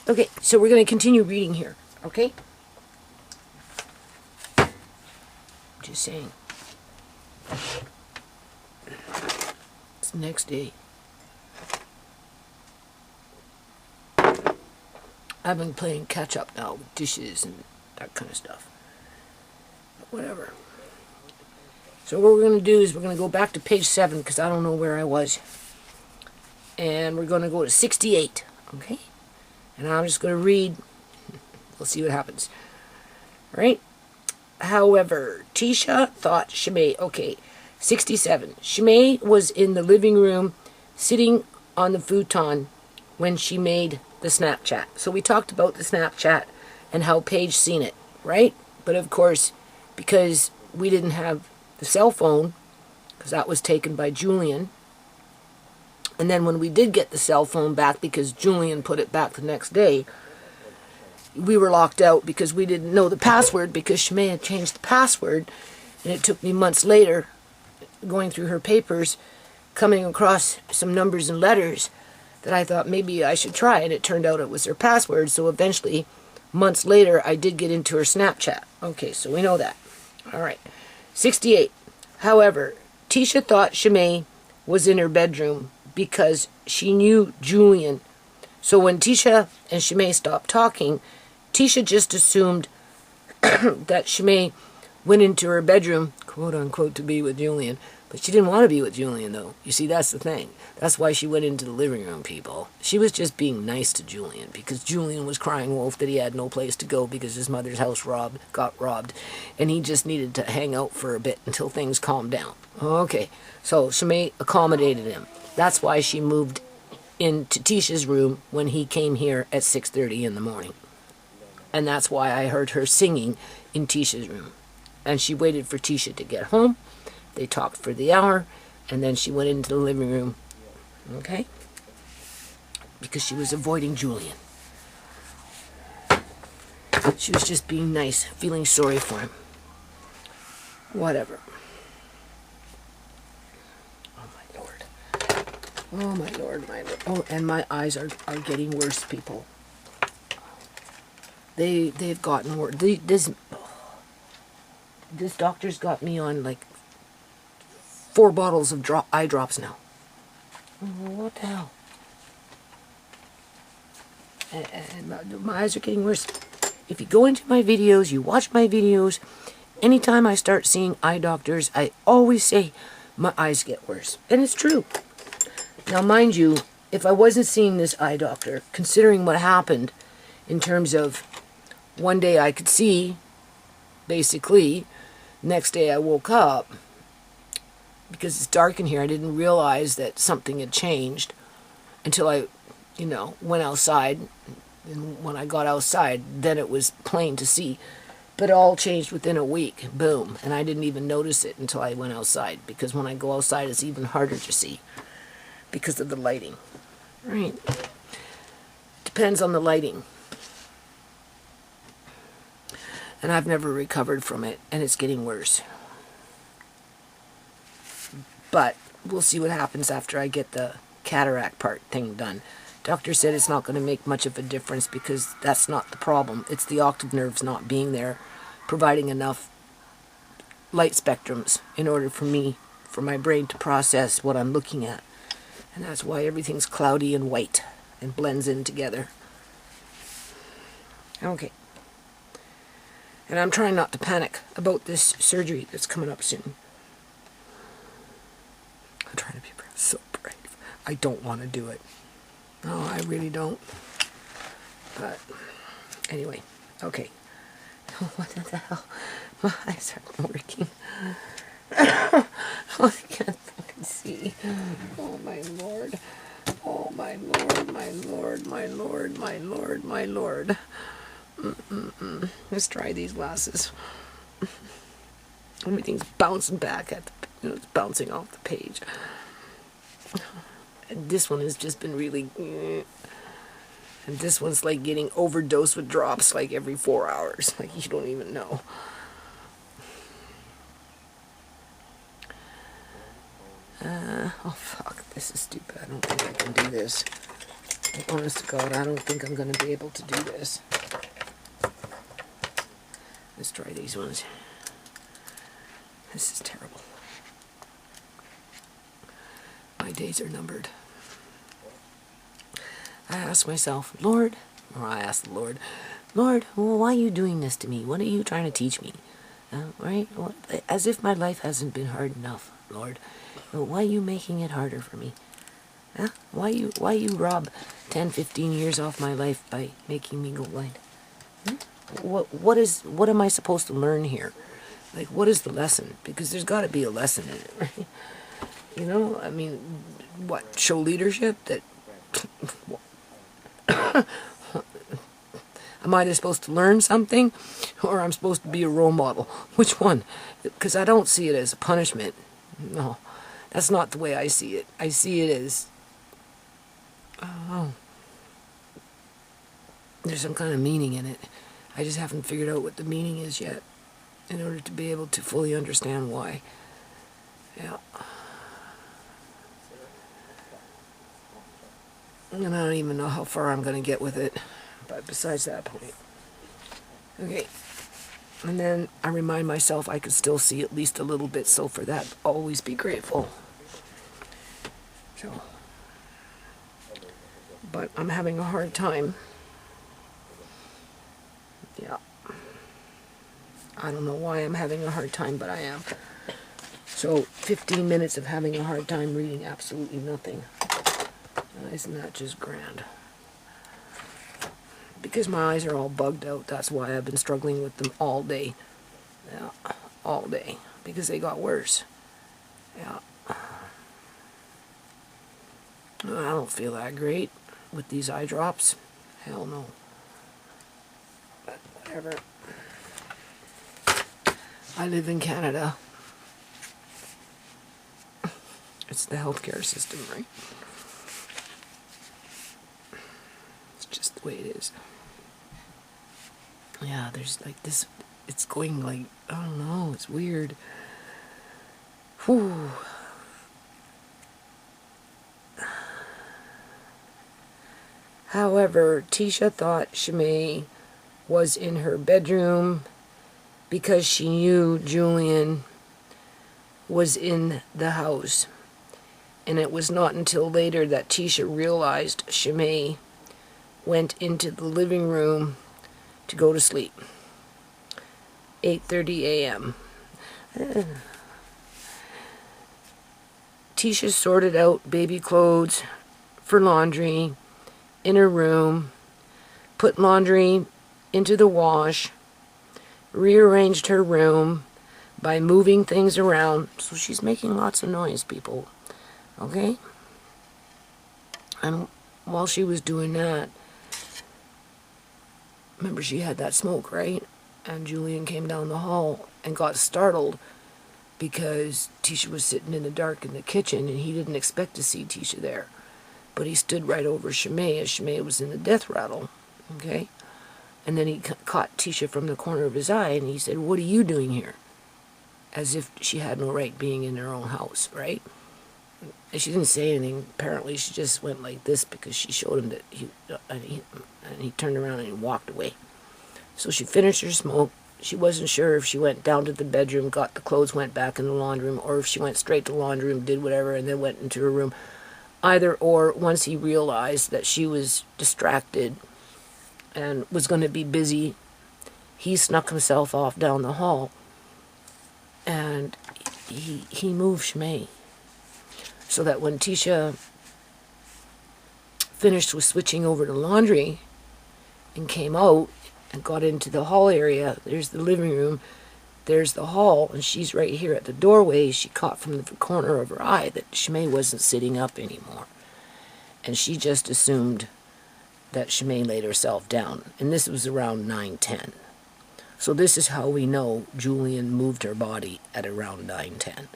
Okay, so we're going to continue reading here, okay? Just saying. It's the next day. I've been playing catch up now with dishes and that kind of stuff. But whatever. So what we're going to do is we're going to go back to page 7 because I don't know where I was. And we're going to go to 68, okay? And I'm just going to read. We'll see what happens. All right? However, Tisha thought Shimei, okay, 67. Shimei was in the living room sitting on the futon when she made the Snapchat. So we talked about the Snapchat and how Paige seen it, right? But of course, because we didn't have the cell phone, because that was taken by Julian, and then when we did get the cell phone back, because Julian put it back the next day, we were locked out because we didn't know the password because Shimei had changed the password, and it took me months later, going through her papers, coming across some numbers and letters that I thought maybe I should try, and it turned out it was her password, so eventually, months later, I did get into her Snapchat. Okay, so we know that. All right. 68. However, Tisha thought Shimei was in her bedroom because she knew Julian. So when Tisha and Shimei stopped talking, Tisha just assumed that Shimei went into her bedroom, quote unquote, to be with Julian. But she didn't want to be with Julian, though. You see, that's the thing. That's why she went into the living room, people. She was just being nice to Julian because Julian was crying wolf that he had no place to go because his mother's house got robbed. And he just needed to hang out for a bit until things calmed down. Okay, so Shimei accommodated him. That's why she moved into Tisha's room when he came here at 6:30 in the morning. And that's why I heard her singing in Tisha's room. And she waited for Tisha to get home. They talked for the hour, and then she went into the living room, okay? Because she was avoiding Julian. She was just being nice, feeling sorry for him. Whatever. Oh, my Lord. Oh, my Lord, my Lord. Oh, and my eyes are getting worse, people. They've gotten worse. This doctor's got me on, like, 4 bottles of eye drops now. What the hell? And my eyes are getting worse. If you go into my videos, you watch my videos, anytime I start seeing eye doctors, I always say my eyes get worse. And it's true. Now, mind you, if I wasn't seeing this eye doctor, considering what happened in terms of one day I could see, basically, next day I woke up, because it's dark in here, I didn't realize that something had changed until I, went outside. And when I got outside, then it was plain to see. But it all changed within a week. Boom. And I didn't even notice it until I went outside. Because when I go outside, it's even harder to see. Because of the lighting. Right. Depends on the lighting. And I've never recovered from it. And it's getting worse. But we'll see what happens after I get the cataract part thing done. Doctor said it's not going to make much of a difference because that's not the problem. It's the optic nerves not being there, providing enough light spectrums in order for my brain to process what I'm looking at. And that's why everything's cloudy and white and blends in together. Okay. And I'm trying not to panic about this surgery that's coming up soon. I'm trying to be so brave. I don't want to do it. No, I really don't. But, anyway. Okay. What the hell? My eyes aren't working. I can't fucking see. Oh, my Lord. Oh, my Lord, my Lord, my Lord, my Lord, my Lord. Let's try these glasses. Everything's bouncing back at the, it's bouncing off the page. And this one has just been really, and this one's like getting overdosed with drops like every 4 hours. Like you don't even know. Oh fuck, this is stupid. I don't think I can do this. Honest to God, I don't think I'm going to be able to do this. Let's try these ones. This is terrible. My days are numbered. I ask myself, Lord, or I ask the Lord, Lord, well, why are you doing this to me? What are you trying to teach me? Right? As if my life hasn't been hard enough, Lord. Why are you making it harder for me? Huh? Why you rob 10, 15 years off my life by making me go blind? What am I supposed to learn here? Like, what is the lesson? Because there's got to be a lesson in it, right? You know, I mean, what, show leadership? That am I supposed to learn something, or I'm supposed to be a role model? Which one? Because I don't see it as a punishment. No, that's not the way I see it. I see it as, oh, there's some kind of meaning in it. I just haven't figured out what the meaning is yet, in order to be able to fully understand why. Yeah. And I don't even know how far I'm going to get with it, but besides that point. Okay. And then I remind myself I can still see at least a little bit, so for that, always be grateful. So, but I'm having a hard time. Yeah. I don't know why I'm having a hard time, but I am. So, 15 minutes of having a hard time reading absolutely nothing. Isn't that just grand? Because my eyes are all bugged out, that's why I've been struggling with them all day. Yeah, all day. Because they got worse. Yeah. I don't feel that great with these eye drops. Hell no. But whatever. I live in Canada. It's the healthcare system, right? It's just the way it is. Yeah, there's like this, it's going like, I don't know, it's weird. Whew. However, Tisha thought Shimei was in her bedroom because she knew Julian was in the house. And it was not until later that Tisha realized Shimei went into the living room to go to sleep. 8:30 a.m. Tisha sorted out baby clothes for laundry in her room, put laundry into the wash, rearranged her room by moving things around. So she's making lots of noise, people. Okay? And while she was doing that, remember she had that smoke, right? And Julian came down the hall and got startled because Tisha was sitting in the dark in the kitchen and he didn't expect to see Tisha there. But he stood right over Shimei as Shimei was in the death rattle, okay? And then he caught Tisha from the corner of his eye and he said, "What are you doing here?" As if she had no right being in her own house, right? And she didn't say anything. Apparently she just went like this because she showed him that he turned around and he walked away. So she finished her smoke. She wasn't sure if she went down to the bedroom, got the clothes, went back in the laundry room, or if she went straight to the laundry room, did whatever, and then went into her room. Either or, once he realized that she was distracted and was going to be busy, he snuck himself off down the hall and he moved Shimei. So that when Tisha finished with switching over to laundry and came out and got into the hall area, there's the living room, there's the hall, and she's right here at the doorway. She caught from the corner of her eye that Shimei wasn't sitting up anymore. And she just assumed that Shimei laid herself down. And this was around 9:10. So this is how we know Julian moved her body at around 9:10.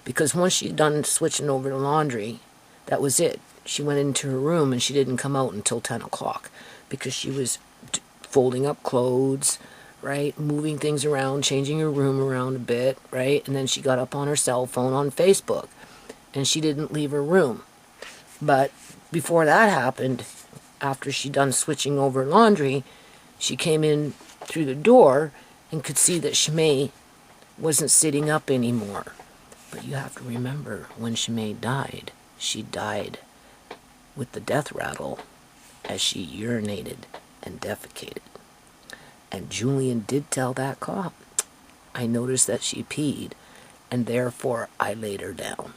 Because once she'd done switching over to laundry, that was it. She went into her room and she didn't come out until 10 o'clock because she was folding up clothes, right? Moving things around, changing her room around a bit, right? And then she got up on her cell phone on Facebook and she didn't leave her room. But before that happened, after she done switching over laundry, she came in through the door and could see that Shimei wasn't sitting up anymore. But you have to remember, when Shimei died, she died with the death rattle as she urinated and defecated. And Julian did tell that cop, I noticed that she peed, and therefore I laid her down.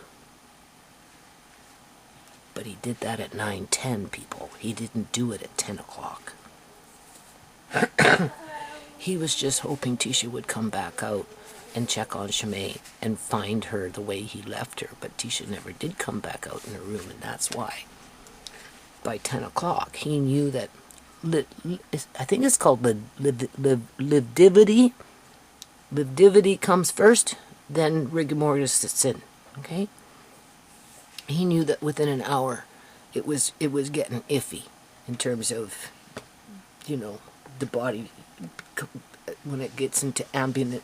But he did that at 9:10, people. He didn't do it at 10 o'clock. He was just hoping Tisha would come back out and check on Shimei and find her the way he left her. But Tisha never did come back out in her room, and that's why by 10 o'clock he knew that, I think it's called lividity. Lividity comes first, then rigor mortis sits in, okay? He knew that within an hour it was getting iffy in terms of, you know, the body, when it gets into ambient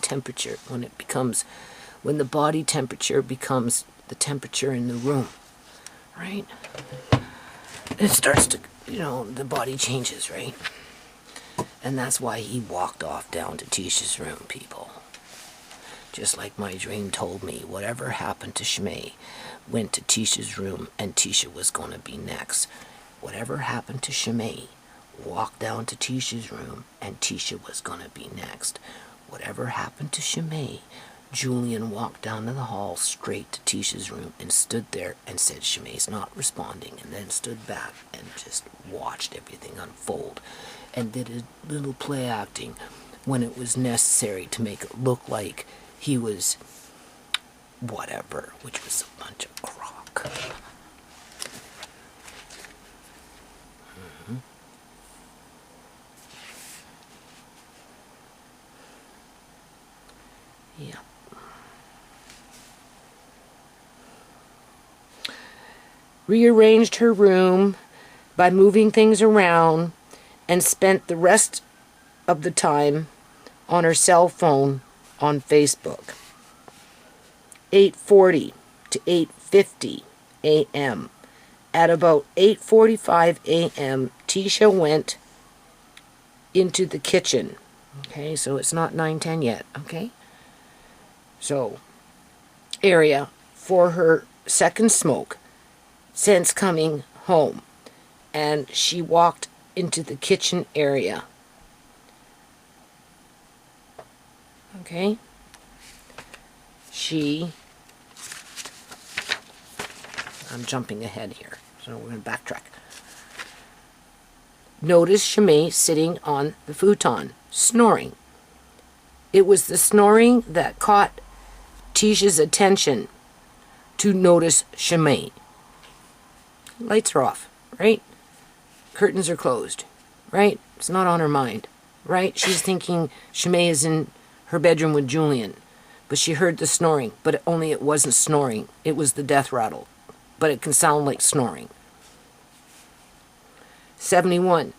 temperature, when the body temperature becomes the temperature in the room, right? It starts to, you know, the body changes, right? And that's why he walked off down to Tisha's room, people. Just like my dream told me, whatever happened to Shimei went to Tisha's room, and Tisha was going to be next. Whatever happened to Shimei walked down to Tisha's room, and Tisha was going to be next. Whatever happened to Shimei, Julian walked down to the hall straight to Tisha's room and stood there and said, Shimei's not responding, and then stood back and just watched everything unfold and did a little play acting when it was necessary to make it look like he was whatever, which was a bunch of crock. Yeah. Rearranged her room by moving things around and spent the rest of the time on her cell phone on Facebook. 8:40 to 8:50 a.m. At about 8:45 a.m., Tisha went into the kitchen. Okay, so it's not 9:10 yet, okay? So, area for her second smoke since coming home. And she walked into the kitchen area. Okay? I'm jumping ahead here, so we're going to backtrack. Notice Shimei sitting on the futon, snoring. It was the snoring that caught Tisha's attention to notice Shimei. Lights are off, right? Curtains are closed, right? It's not on her mind, right? She's thinking Shimei is in her bedroom with Julian, but she heard the snoring, but it wasn't snoring. It was the death rattle, but it can sound like snoring. 71.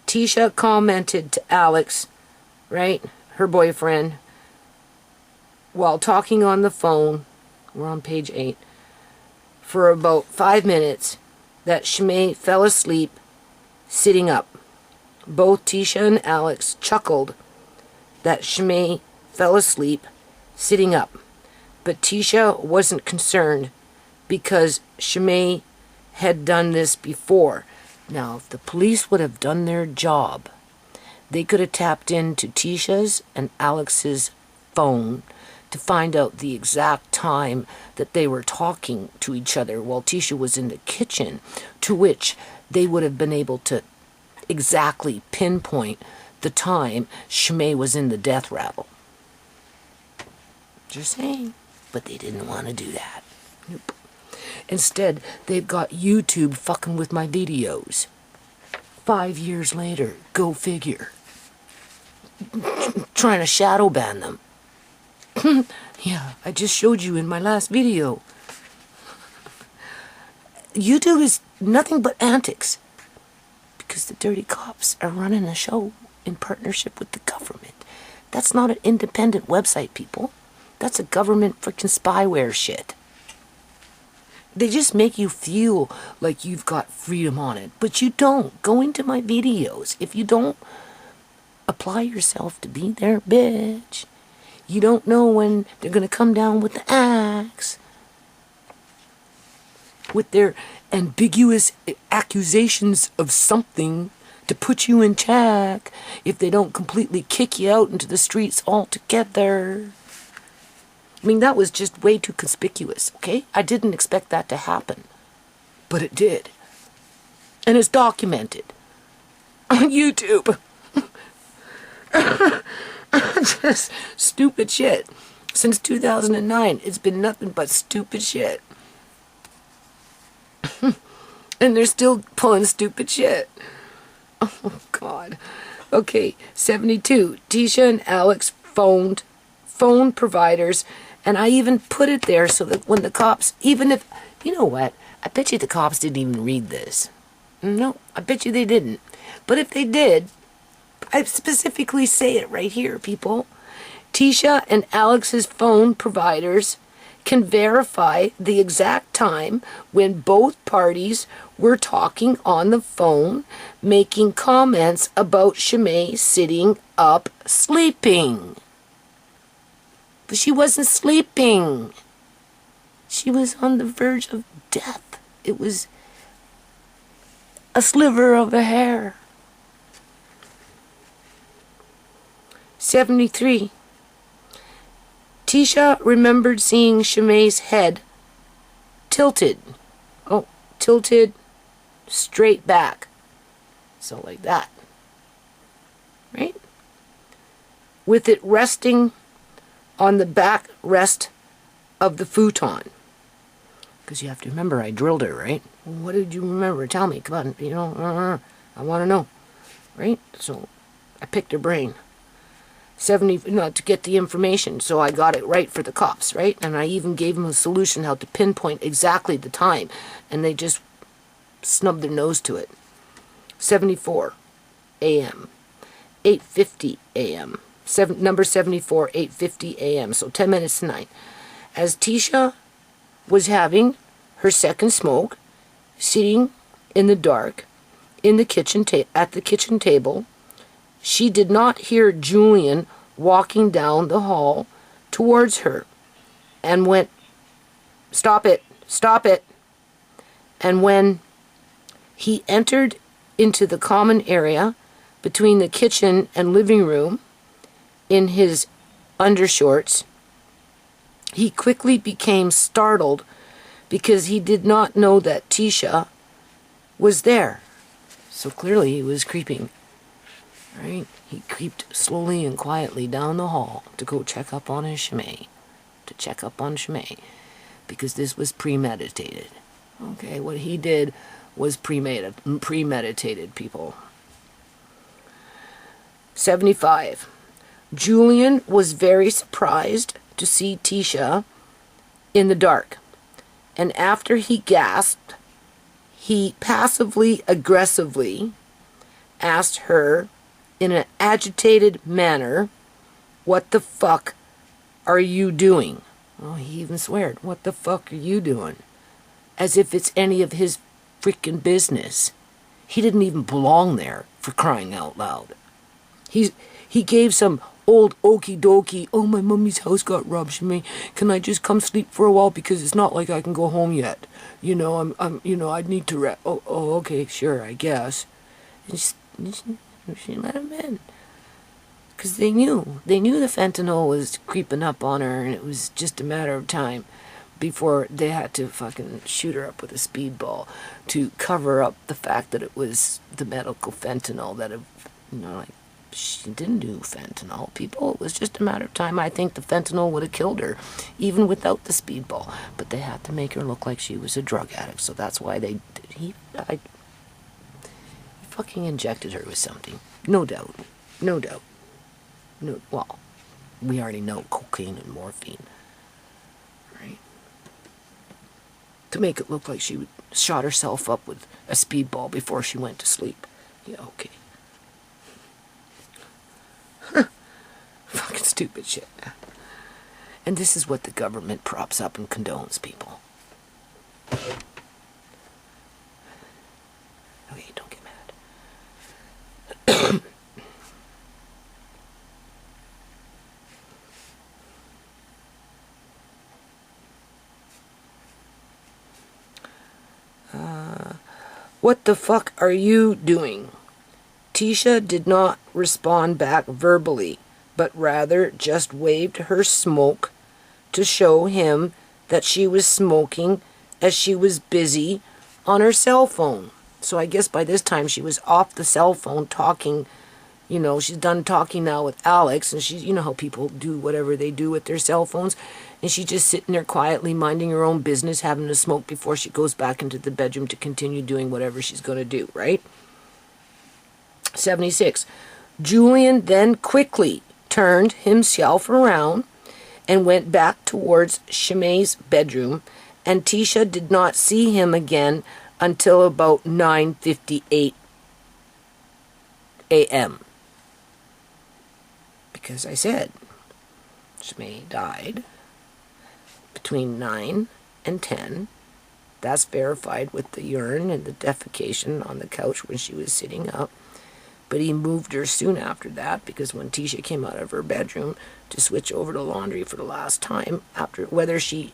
Tisha commented to Alex, right, her boyfriend, while talking on the phone, we're on page 8, for about 5 minutes, that Shimei fell asleep sitting up. Both Tisha and Alex chuckled that Shimei fell asleep sitting up, but Tisha wasn't concerned because Shimei had done this before. Now, if the police would have done their job, they could have tapped into Tisha's and Alex's phone to find out the exact time that they were talking to each other while Tisha was in the kitchen, to which they would have been able to exactly pinpoint the time Shimei was in the death rattle. Just saying. But they didn't want to do that. Nope. Instead, they've got YouTube fucking with my videos. 5 years later, go figure. Trying to shadow ban them. Yeah, I just showed you in my last video. YouTube is nothing but antics. Because the dirty cops are running a show in partnership with the government. That's not an independent website, people. That's a government freaking spyware shit. They just make you feel like you've got freedom on it, but you don't. Go into my videos. If you don't apply yourself to be their bitch, you don't know when they're going to come down with the axe, with their ambiguous accusations of something to put you in check, if they don't completely kick you out into the streets altogether. I mean, that was just way too conspicuous, okay? I didn't expect that to happen, but it did. And it's documented on YouTube. Just stupid shit. Since 2009, it's been nothing but stupid shit. And they're still pulling stupid shit. Oh, God. Okay, 72. Tisha and Alex phoned phone providers, and I even put it there so that when the cops, even if, you know what, I bet you the cops didn't even read this. No, I bet you they didn't. But if they did, I specifically say it right here, people. Tisha and Alex's phone providers can verify the exact time when both parties were talking on the phone, making comments about Shimei sitting up sleeping. But she wasn't sleeping. She was on the verge of death. It was a sliver of a hair. 73. Tisha remembered seeing Shimei's head tilted. Oh, tilted straight back. So like that. Right? With it resting on the back rest of the futon. Because you have to remember, I drilled her, right? Well, what did you remember? Tell me. Come on. You know, I want to know. Right? So I picked her brain. 70, to get the information, so I got it right for the cops, right? And I even gave them a solution how to pinpoint exactly the time, and they just snubbed their nose to it. 74 a.m. 8:50 a.m. Number 74, 8:50 a.m. So 10 minutes to 9. As Tisha was having her second smoke, sitting in the dark in the kitchen at the kitchen table, she did not hear Julian walking down the hall towards her and went, "Stop it, stop it." And when he entered into the common area between the kitchen and living room in his undershorts, he quickly became startled because he did not know that Tisha was there. So clearly he was creeping. Right? He creeped slowly and quietly down the hall to go check up on his Shimei. Because this was premeditated. Okay, what he did was premeditated, people. 75. Julian was very surprised to see Tisha in the dark. And after he gasped, he passively aggressively asked her in an agitated manner, "What the fuck are you doing?" Oh, he even sweared, "What the fuck are you doing?" As if it's any of his freaking business. He didn't even belong there, for crying out loud. He gave some old okie dokie, "Oh, my mummy's house got robbed, Shimei. Can I just come sleep for a while because it's not like I can go home yet? You know, I'd need to rest." Oh, okay, sure, I guess. She let him in. Because they knew the fentanyl was creeping up on her, and it was just a matter of time before they had to fucking shoot her up with a speedball to cover up the fact that it was the medical fentanyl that, she didn't do fentanyl, people. It was just a matter of time. I think the fentanyl would have killed her, even without the speedball. But they had to make her look like she was a drug addict, so that's why he fucking injected her with something. No doubt. Well, we already know cocaine and morphine, right? To make it look like she shot herself up with a speedball before she went to sleep. Yeah, okay. Fucking stupid shit. And this is what the government props up and condones, people. What the fuck are you doing? Tisha did not respond back verbally, but rather just waved her smoke to show him that she was smoking as she was busy on her cell phone. So I guess by this time she was off the cell phone talking. You know, she's done talking now with Alex, and she's, you know how people do whatever they do with their cell phones, and she's just sitting there quietly minding her own business, having a smoke before she goes back into the bedroom to continue doing whatever she's going to do, right? 76. Julian then quickly turned himself around and went back towards Shimei's bedroom, and Tisha did not see him again until about 9:58 a.m. Because I said Shimei died between 9 and 10. That's verified with the urine and the defecation on the couch when she was sitting up. But he moved her soon after that, because when Tisha came out of her bedroom to switch over to laundry for the last time, after whether she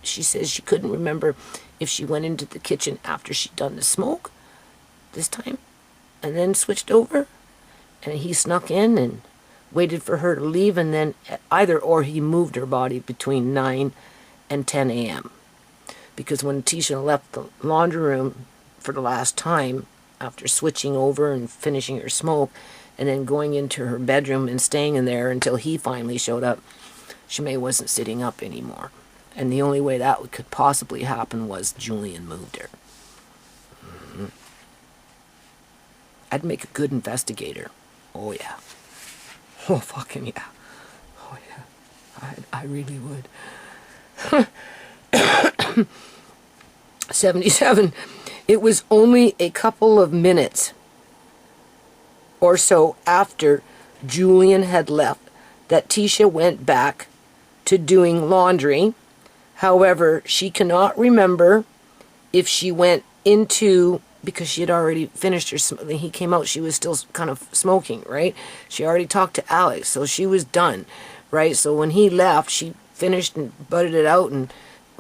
she says she couldn't remember if she went into the kitchen after she'd done the smoke this time and then switched over, and he snuck in and waited for her to leave, and then either or he moved her body between 9 and 10 a.m. Because when Tisha left the laundry room for the last time, after switching over and finishing her smoke, and then going into her bedroom and staying in there until he finally showed up, Shimei wasn't sitting up anymore. And the only way that could possibly happen was Julian moved her. Mm-hmm. I'd make a good investigator. Oh, yeah. Oh, fucking yeah. Oh, yeah. I really would. 77. It was only a couple of minutes or so after Julian had left that Tisha went back to doing laundry. However, she cannot remember if she went into, because she had already finished her, he came out, she was still kind of smoking, right? She already talked to Alex, so she was done, right? So when he left, she finished and butted it out and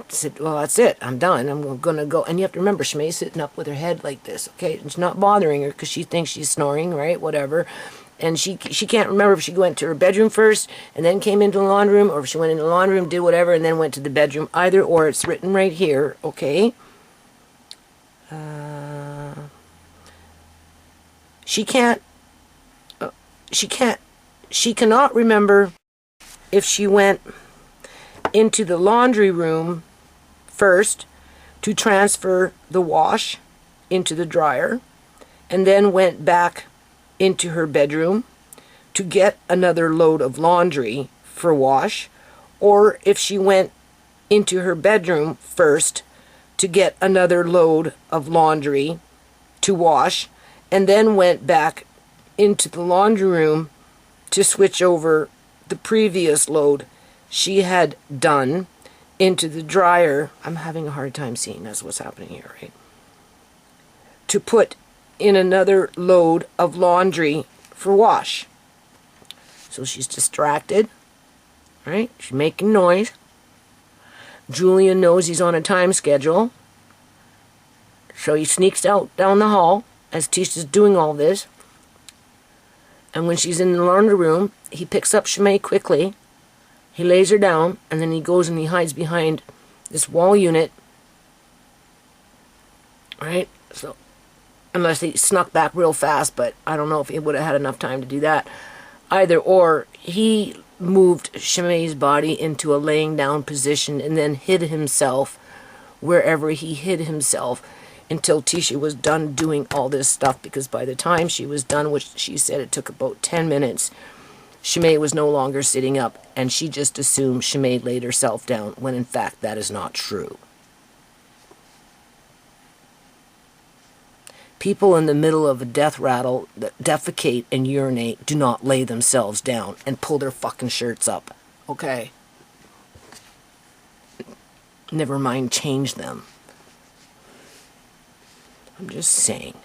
said, well, that's it, I'm done, I'm gonna go. And you have to remember, Shmei's sitting up with her head like this, okay? It's not bothering her because she thinks she's snoring, right? Whatever. And she can't remember if she went to her bedroom first and then came into the laundry room, or if she went into the laundry room, did whatever, and then went to the bedroom. Either or, it's written right here, okay? She cannot remember if she went into the laundry room first to transfer the wash into the dryer, and then went back into her bedroom to get another load of laundry for wash, or if she went into her bedroom first to get another load of laundry to wash, and then went back into the laundry room to switch over the previous load she had done into the dryer. I'm having a hard time seeing that's what's happening here, right? To put in another load of laundry for wash. So she's distracted, right? She's making noise. Julian knows he's on a time schedule, so he sneaks out down the hall as Tisha's doing all this. And when she's in the laundry room, he picks up Shimei quickly. He lays her down, and then he goes and he hides behind this wall unit, right? So, unless he snuck back real fast, but I don't know if he would have had enough time to do that. Either or, he moved Shimei's body into a laying down position and then hid himself wherever he hid himself until Tisha was done doing all this stuff, because by the time she was done, which she said it took about 10 minutes, Shimei was no longer sitting up, and she just assumed Shimei laid herself down, when in fact that is not true. People in the middle of a death rattle that defecate and urinate do not lay themselves down and pull their fucking shirts up, okay? Never mind change them. I'm just saying.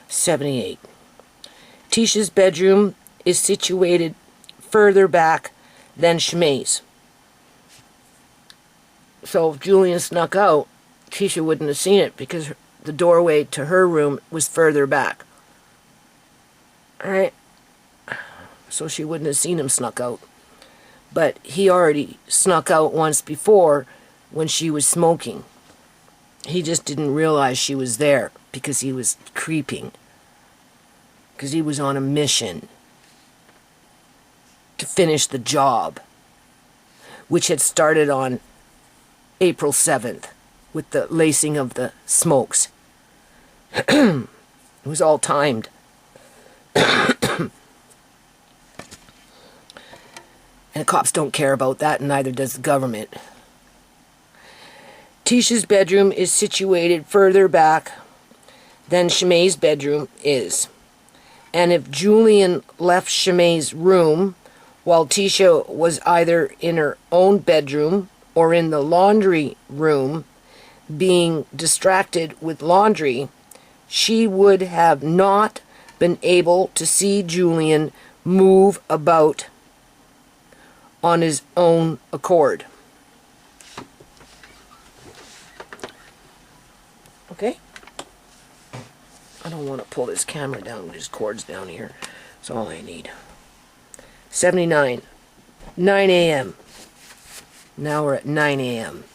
78. Tisha's bedroom is situated further back than Shimei's. So if Julian snuck out, Tisha wouldn't have seen it because the doorway to her room was further back. Alright? So she wouldn't have seen him snuck out. But he already snuck out once before when she was smoking. He just didn't realize she was there because he was creeping. Because he was on a mission to finish the job, which had started on April 7th with the lacing of the smokes. It was all timed. And the cops don't care about that, and neither does the government. Tisha's bedroom is situated further back than Shimei's bedroom is. And if Julian left Shimei's room while Tisha was either in her own bedroom or in the laundry room being distracted with laundry, she would have not been able to see Julian move about on his own accord. Okay? I don't want to pull this camera down. There's cords down here. That's all I need. 79. 9 a.m. Now we're at 9 a.m.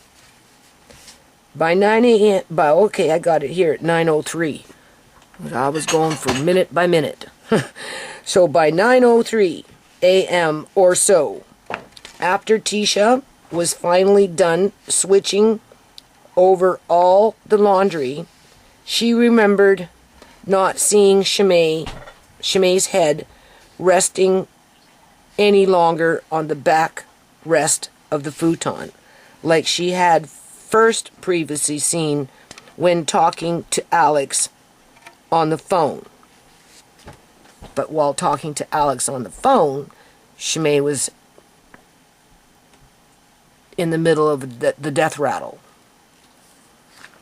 By 9 a.m. Okay, I got it here at 9:03. I was going for minute by minute. So by 9:03 a.m. or so, after Tisha was finally done switching over all the laundry, she remembered not seeing Shimei's head resting any longer on the back rest of the futon, like she had first previously seen when talking to Alex on the phone. But while talking to Alex on the phone, Shimei was in the middle of the death rattle.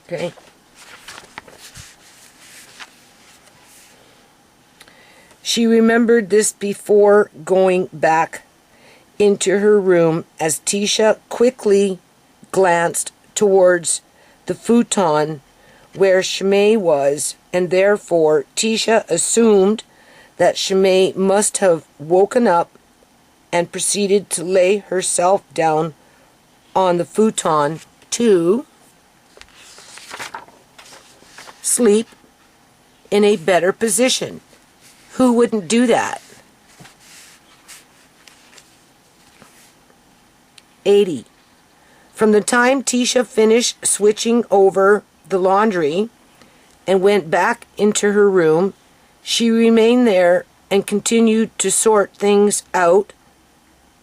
Okay? She remembered this before going back into her room as Tisha quickly glanced towards the futon where Shimei was, and therefore Tisha assumed that Shimei must have woken up and proceeded to lay herself down on the futon to sleep in a better position. Who wouldn't do that? 80. From the time Tisha finished switching over the laundry and went back into her room, she remained there and continued to sort things out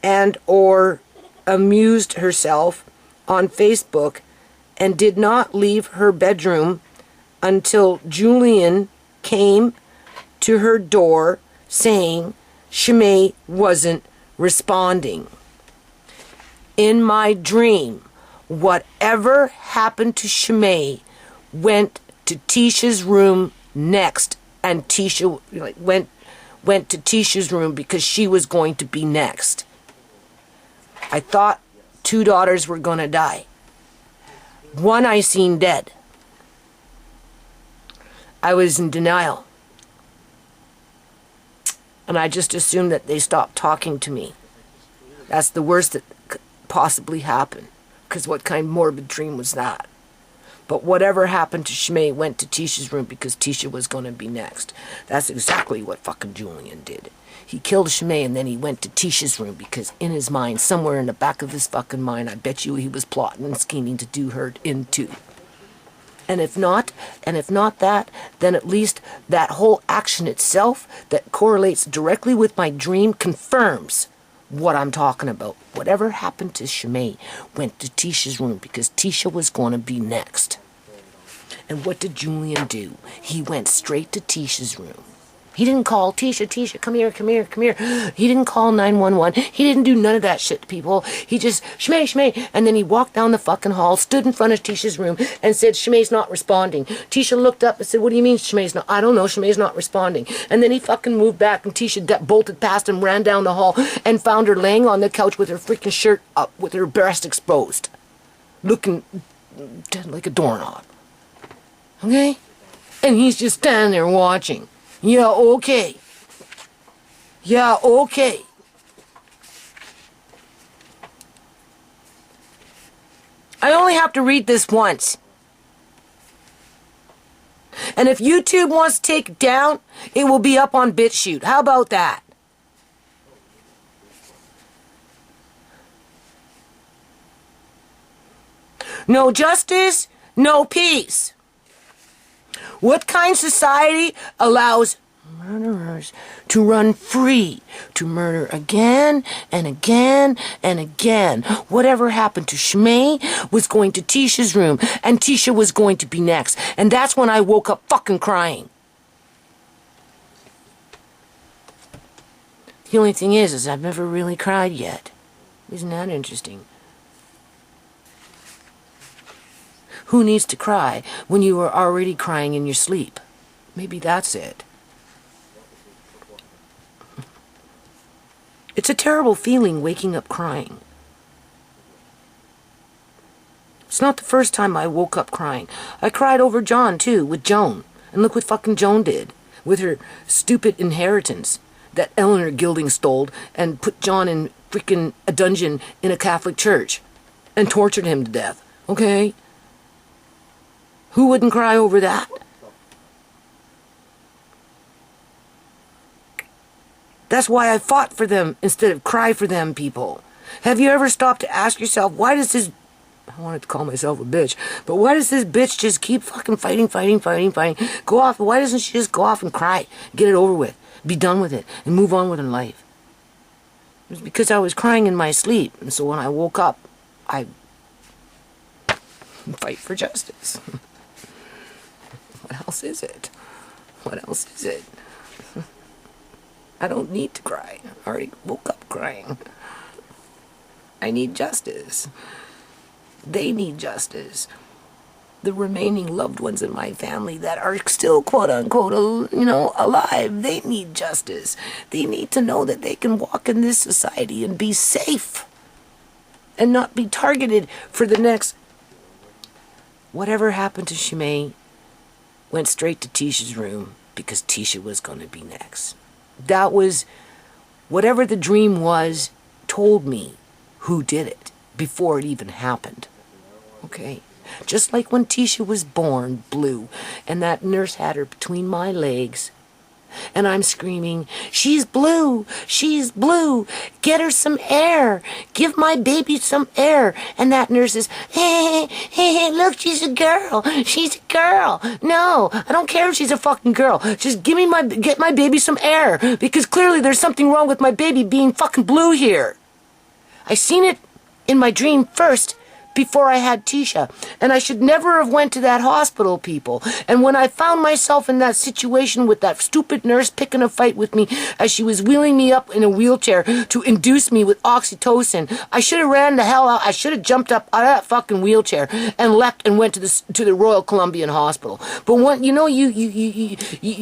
and or amused herself on Facebook and did not leave her bedroom until Julian came to her door saying Shimei wasn't responding. In my dream, whatever happened to Shimei went to Tisha's room next, and Tisha went to Tisha's room because she was going to be next. I thought 2 daughters were going to die. One I seen dead. I was in denial. And I just assumed that they stopped talking to me. That's the worst that could possibly happen. Because what kind of morbid dream was that? But whatever happened to Shimei went to Tisha's room because Tisha was going to be next. That's exactly what fucking Julian did. He killed Shimei and then he went to Tisha's room because in his mind, somewhere in the back of his fucking mind, I bet you he was plotting and scheming to do her in too. And if not that, then at least that whole action itself that correlates directly with my dream confirms what I'm talking about. Whatever happened to Shimei went to Tisha's room because Tisha was going to be next. And what did Julian do? He went straight to Tisha's room. He didn't call, Tisha, come here, come here, come here. He didn't call 911. He didn't do none of that shit, people. He just, Shmay. And then he walked down the fucking hall, stood in front of Tisha's room, and said, Shmay's not responding. Tisha looked up and said, what do you mean Shmay's not? I don't know, Shmay's not responding. And then he fucking moved back, and Tisha bolted past him, ran down the hall, and found her laying on the couch with her freaking shirt up, with her breast exposed. Looking dead like a doorknob. Okay? And he's just standing there watching. Yeah, okay. Yeah, okay. I only have to read this once. And if YouTube wants to take it down, it will be up on BitChute. How about that? No justice, no peace. What kind of society allows murderers to run free, to murder again and again and again? Whatever happened to Shmay was going to Tisha's room, and Tisha was going to be next. And that's when I woke up fucking crying. The only thing is I've never really cried yet. Isn't that interesting? Who needs to cry when you are already crying in your sleep? Maybe that's it. It's a terrible feeling waking up crying. It's not the first time I woke up crying. I cried over John, too, with Joan. And look what fucking Joan did with her stupid inheritance that Eleanor Gilding stole and put John in freaking a dungeon in a Catholic church and tortured him to death. Okay? Who wouldn't cry over that? That's why I fought for them instead of cry for them, people. Have you ever stopped to ask yourself, why does this... I wanted to call myself a bitch, but why does this bitch just keep fucking fighting? Go off. Why doesn't she just go off and cry? Get it over with. Be done with it and move on with her life. It was because I was crying in my sleep, and so when I woke up, I fight for justice. What else is it? What else is it? I don't need to cry. I already woke up crying. I need justice. They need justice. The remaining loved ones in my family that are still quote-unquote, alive, they need justice. They need to know that they can walk in this society and be safe and not be targeted for the next... Whatever happened to Shmay went straight to Tisha's room because Tisha was going to be next. That was, whatever the dream was, told me who did it before it even happened. Okay? Just like when Tisha was born, blue, and that nurse had her between my legs, and I'm screaming, she's blue, get her some air, give my baby some air. And that nurse is, hey, look, she's a girl. No, I don't care if she's a fucking girl. Just get my baby some air, because clearly there's something wrong with my baby being fucking blue here. I seen it in my dream first, before I had Tisha, and I should never have went to that hospital, people. And when I found myself in that situation with that stupid nurse picking a fight with me as she was wheeling me up in a wheelchair to induce me with oxytocin, I should have ran the hell out. I should have jumped up out of that fucking wheelchair and left and went to the Royal Columbian Hospital. But when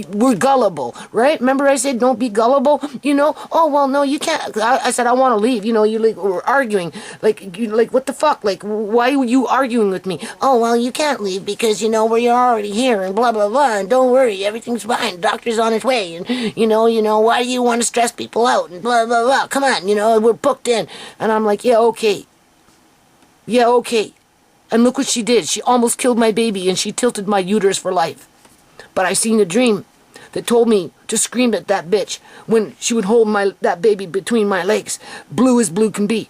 we're gullible, right? Remember I said don't be gullible. Oh well, no, you can't. I said I want to leave. We're arguing like what the fuck, like. Why were you arguing with me? Oh, well, you can't leave because, you're already here and blah, blah, blah, and don't worry, everything's fine, the doctor's on his way, and, why do you want to stress people out, and blah, blah, blah, come on, we're booked in. And I'm like, yeah, okay. And look what she did. She almost killed my baby, and she tilted my uterus for life. But I seen a dream that told me to scream at that bitch when she would hold that baby between my legs, blue as blue can be.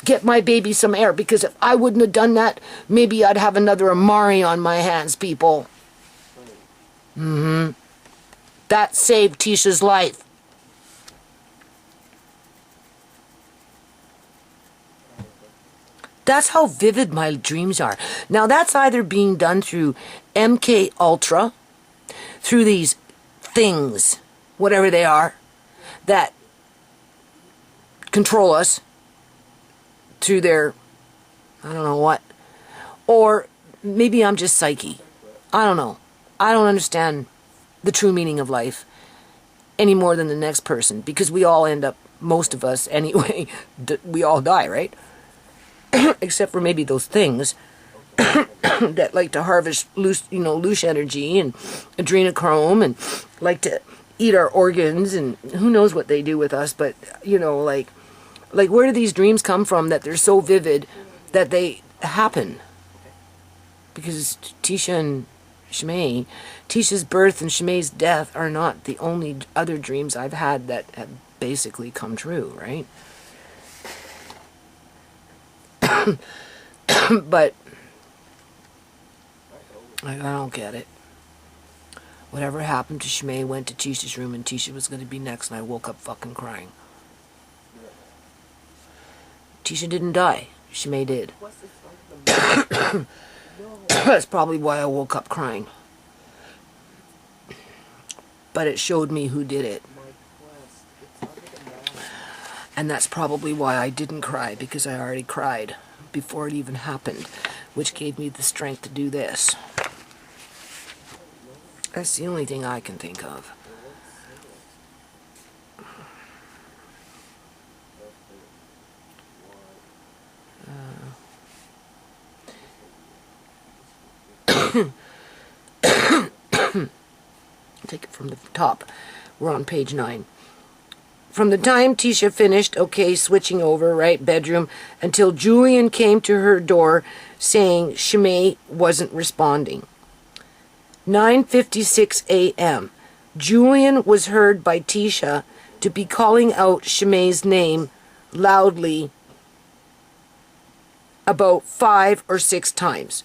Get my baby some air, because if I wouldn't have done that, maybe I'd have another Amari on my hands, people. That saved Tisha's life. That's how vivid my dreams are. Now that's either being done through MK Ultra, through these things, whatever they are, that control us through their, I don't know what. Or maybe I'm just psyche. I don't know. I don't understand the true meaning of life any more than the next person, because we all end up, most of us anyway, we all die, right? Except for maybe those things that like to harvest loose energy and adrenochrome and like to eat our organs, and who knows what they do with us. But like where do these dreams come from that they're so vivid that they happen? Because Tisha and Shimei, Tisha's birth and Shimei's death are not the only other dreams I've had that have basically come true, right? But I don't get it. Whatever happened to Shimei went to Tisha's room, and Tisha was going to be next, and I woke up fucking crying. Tisha didn't die. Shimei did. That's probably why I woke up crying. But it showed me who did it. And that's probably why I didn't cry, because I already cried before it even happened, which gave me the strength to do this. That's the only thing I can think of. Take it from the top. We're on page 9. From the time Tisha finished, switching over, right, bedroom, until Julian came to her door saying Shimei wasn't responding. 9:56 a.m. Julian was heard by Tisha to be calling out Shimei's name loudly about 5 or 6 times.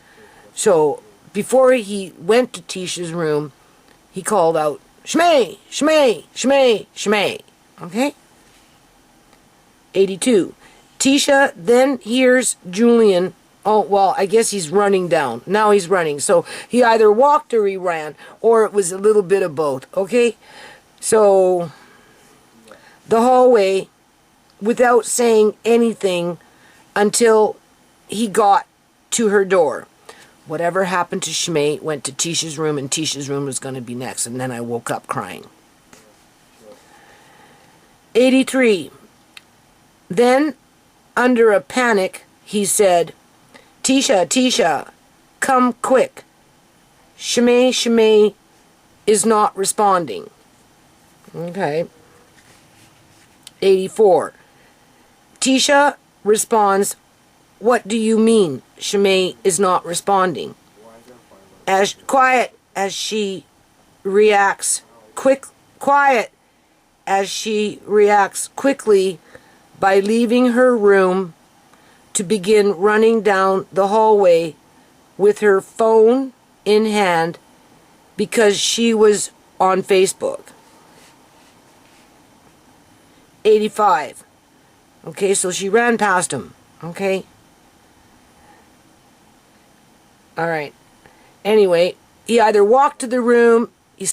So before he went to Tisha's room, he called out, Shimei, Shimei, Shimei, Shimei. Okay? 82. Tisha then hears Julian. Oh, well, I guess he's running down. Now he's running. So he either walked or he ran, or it was a little bit of both. Okay? So the hallway, without saying anything until he got to her door. Whatever happened to Shimei went to Tisha's room, and Tisha's room was going to be next. And then I woke up crying. 83. Then, under a panic, he said, Tisha, Tisha, come quick. Shimei, Shimei is not responding. Okay. 84. Tisha responds, what do you mean Shimei is not responding? As quiet as she reacts quietly by leaving her room to begin running down the hallway with her phone in hand because she was on Facebook. 85. Okay, so she ran past him. Okay. Alright. Anyway, he either walked to the room, he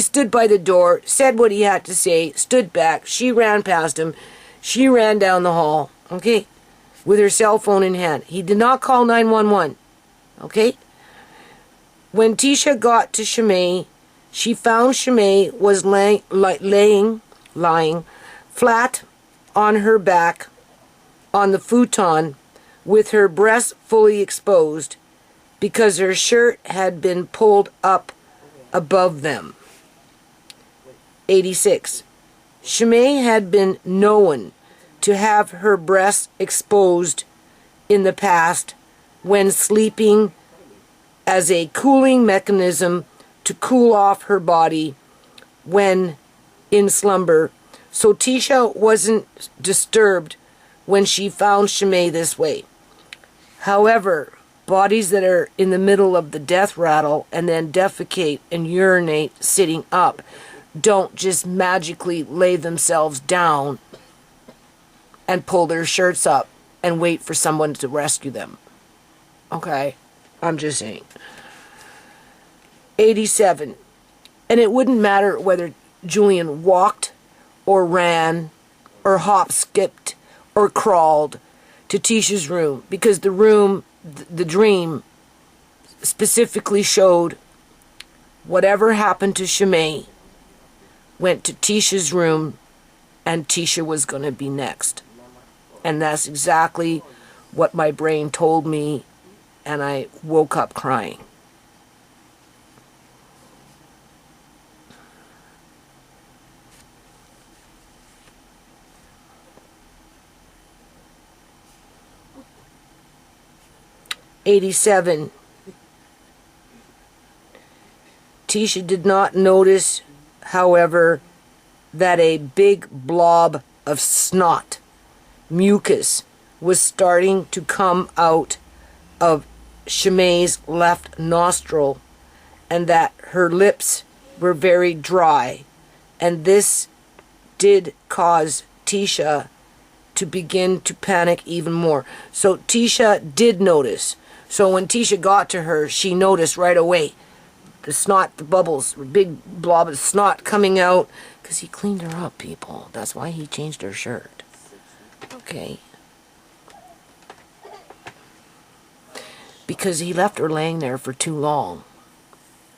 stood by the door, said what he had to say, stood back, she ran past him, she ran down the hall, okay, with her cell phone in hand. He did not call 911, okay? When Tisha got to Shimei, she found Shimei was lying flat on her back on the futon with her breasts fully exposed because her shirt had been pulled up above them. 86. Shimei had been known to have her breasts exposed in the past when sleeping as a cooling mechanism to cool off her body when in slumber. So Tisha wasn't disturbed when she found Shimei this way. However, bodies that are in the middle of the death rattle and then defecate and urinate sitting up don't just magically lay themselves down and pull their shirts up and wait for someone to rescue them. Okay? I'm just saying. 87. And it wouldn't matter whether Julian walked or ran or hop skipped or crawled to Tisha's room, because the dream specifically showed whatever happened to Shimei went to Tisha's room, and Tisha was going to be next. And that's exactly what my brain told me, and I woke up crying. '87. Tisha did not notice, however, that a big blob of snot, mucus, was starting to come out of Shimei's left nostril, and that her lips were very dry, and this did cause Tisha to begin to panic even more. So Tisha did notice. So when Tisha got to her, she noticed right away the snot, the bubbles, the big blob of snot coming out, because he cleaned her up, people. That's why he changed her shirt. Okay. Because he left her laying there for too long,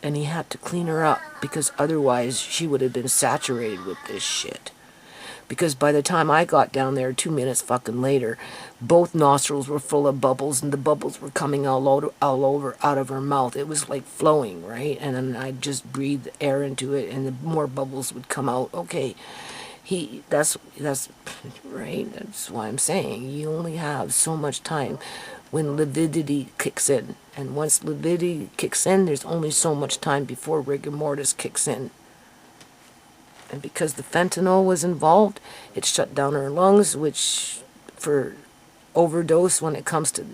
and he had to clean her up, because otherwise she would have been saturated with this shit. Because by the time I got down there 2 minutes fucking later, both nostrils were full of bubbles, and the bubbles were coming all over out of her mouth. It was like flowing, right? And then I'd just breathe air into it, and the more bubbles would come out. Okay, that's right. That's why I'm saying you only have so much time when lividity kicks in, and once lividity kicks in, there's only so much time before rigor mortis kicks in. And because the fentanyl was involved, it shut down her lungs, which for overdose when it comes to,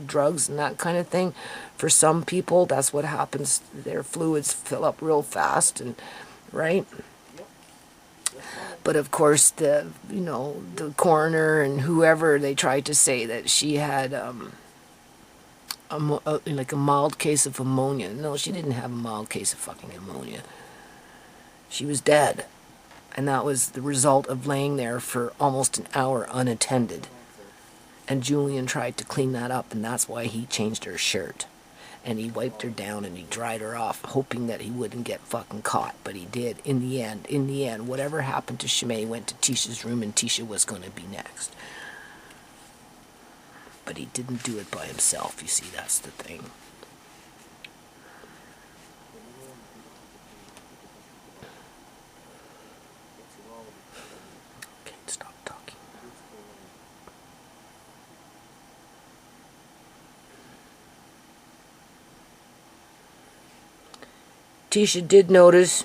drugs and that kind of thing, for some people, that's what happens. Their fluids fill up real fast, and right? But of course, the coroner and whoever, they tried to say that she had like a mild case of pneumonia. No, she didn't have a mild case of fucking pneumonia. She was dead. And that was the result of laying there for almost an hour unattended. And Julian tried to clean that up, and that's why he changed her shirt. And he wiped her down and he dried her off, hoping that he wouldn't get fucking caught. But he did. In the end, whatever happened to Shimei went to Tisha's room, and Tisha was going to be next. But he didn't do it by himself, you see, that's the thing. Tisha did notice,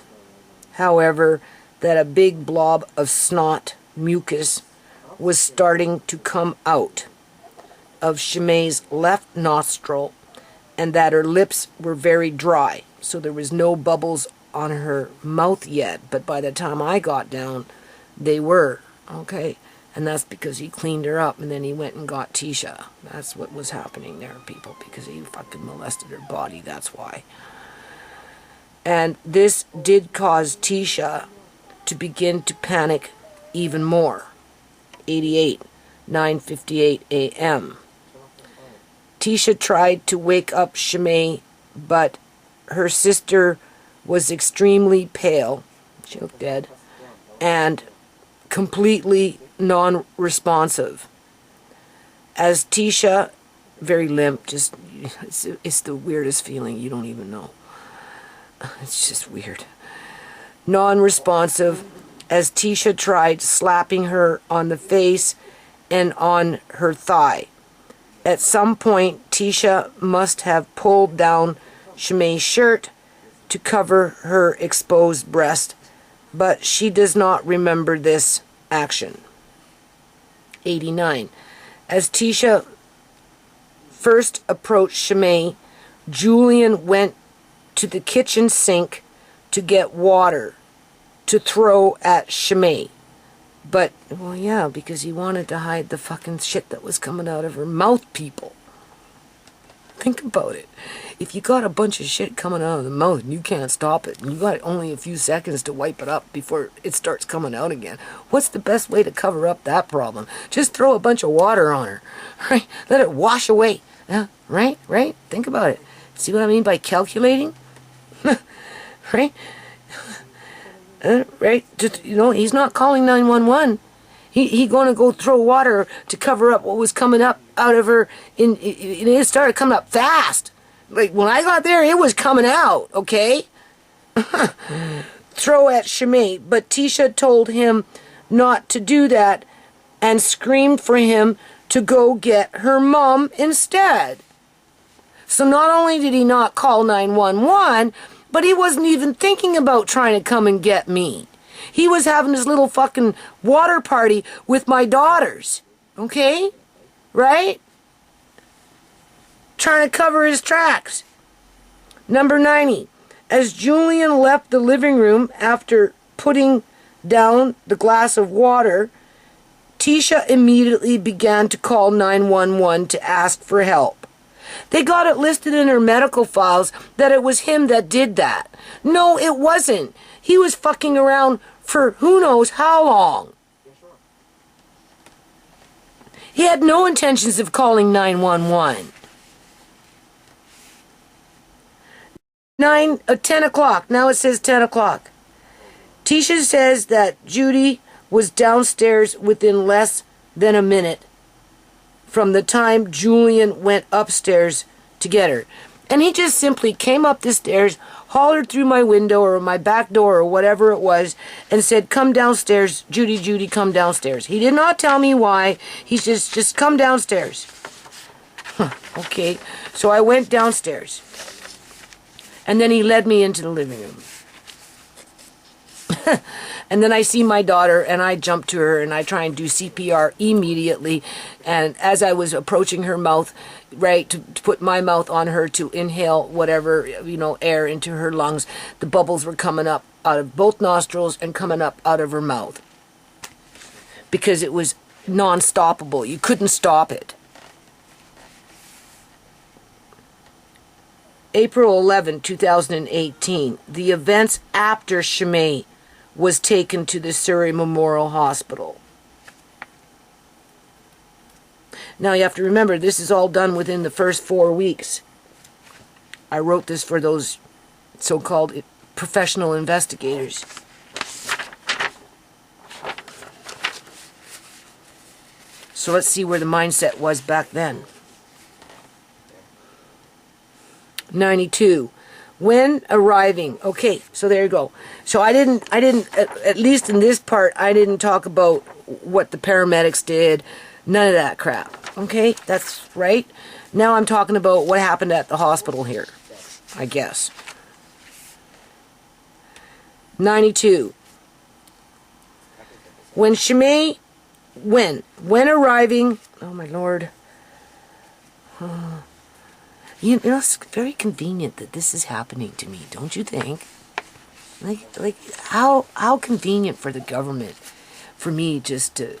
however, that a big blob of snot, mucus, was starting to come out of Shimei's left nostril, and that her lips were very dry. So there was no bubbles on her mouth yet, but by the time I got down, they were. Okay? And that's because he cleaned her up, and then he went and got Tisha. That's what was happening there, people, because he fucking molested her body, that's why. And this did cause Tisha to begin to panic even more. 88, 9:58 a.m. Tisha tried to wake up Shimei, but her sister was extremely pale, she looked dead, and completely non-responsive. As Tisha, very limp, just, it's the weirdest feeling, you don't even know. It's just weird. Non-responsive, as Tisha tried slapping her on the face and on her thigh. At some point, Tisha must have pulled down Shimei's shirt to cover her exposed breast, but she does not remember this action. 89. As Tisha first approached Shimei, Julian went to the kitchen sink to get water to throw at Shimei. But, well, yeah, because he wanted to hide the fucking shit that was coming out of her mouth, people. Think about it. If you got a bunch of shit coming out of the mouth and you can't stop it, and you got only a few seconds to wipe it up before it starts coming out again, what's the best way to cover up that problem? Just throw a bunch of water on her, right? Let it wash away. Yeah, right? Think about it. See what I mean by calculating? Right? Right? Just, he's not calling 911. He going to go throw water to cover up what was coming up out of her. It started coming up fast. Like, when I got there, it was coming out, okay? Throw at Shimei, but Tisha told him not to do that and screamed for him to go get her mom instead. So not only did he not call 911, but he wasn't even thinking about trying to come and get me. He was having his little fucking water party with my daughters, okay? Right? Trying to cover his tracks. Number 90. As Julian left the living room after putting down the glass of water, Tisha immediately began to call 911 to ask for help. They got it listed in her medical files that it was him that did that. No, it wasn't. He was fucking around for who knows how long. He had no intentions of calling 911. 10 o'clock. Now it says 10 o'clock. Tisha says that Judy was downstairs within less than a minute from the time Julian went upstairs to get her. And he just simply came up the stairs, hollered through my window or my back door or whatever it was, and said, "Come downstairs, Judy, Judy, come downstairs." He did not tell me why. He just come downstairs. Okay, so I went downstairs. And then he led me into the living room. And then I see my daughter, and I jump to her, and I try and do CPR immediately. And as I was approaching her mouth, right, to put my mouth on her to inhale whatever, air into her lungs, the bubbles were coming up out of both nostrils and coming up out of her mouth. Because it was non-stoppable. You couldn't stop it. April 11, 2018. The events after Shimei was taken to the Surrey Memorial Hospital. Now you have to remember, this is all done within the first 4 weeks. I wrote this for those so-called professional investigators. So let's see where the mindset was back then. 92. When arriving, okay, so there you go. So I didn't, at least in this part, I didn't talk about what the paramedics did, none of that crap, okay? That's right. Now I'm talking about what happened at the hospital here, I guess. 92. When Shimei, when arriving, oh my lord. It's very convenient that this is happening to me, don't you think? Like how convenient for the government for me just to,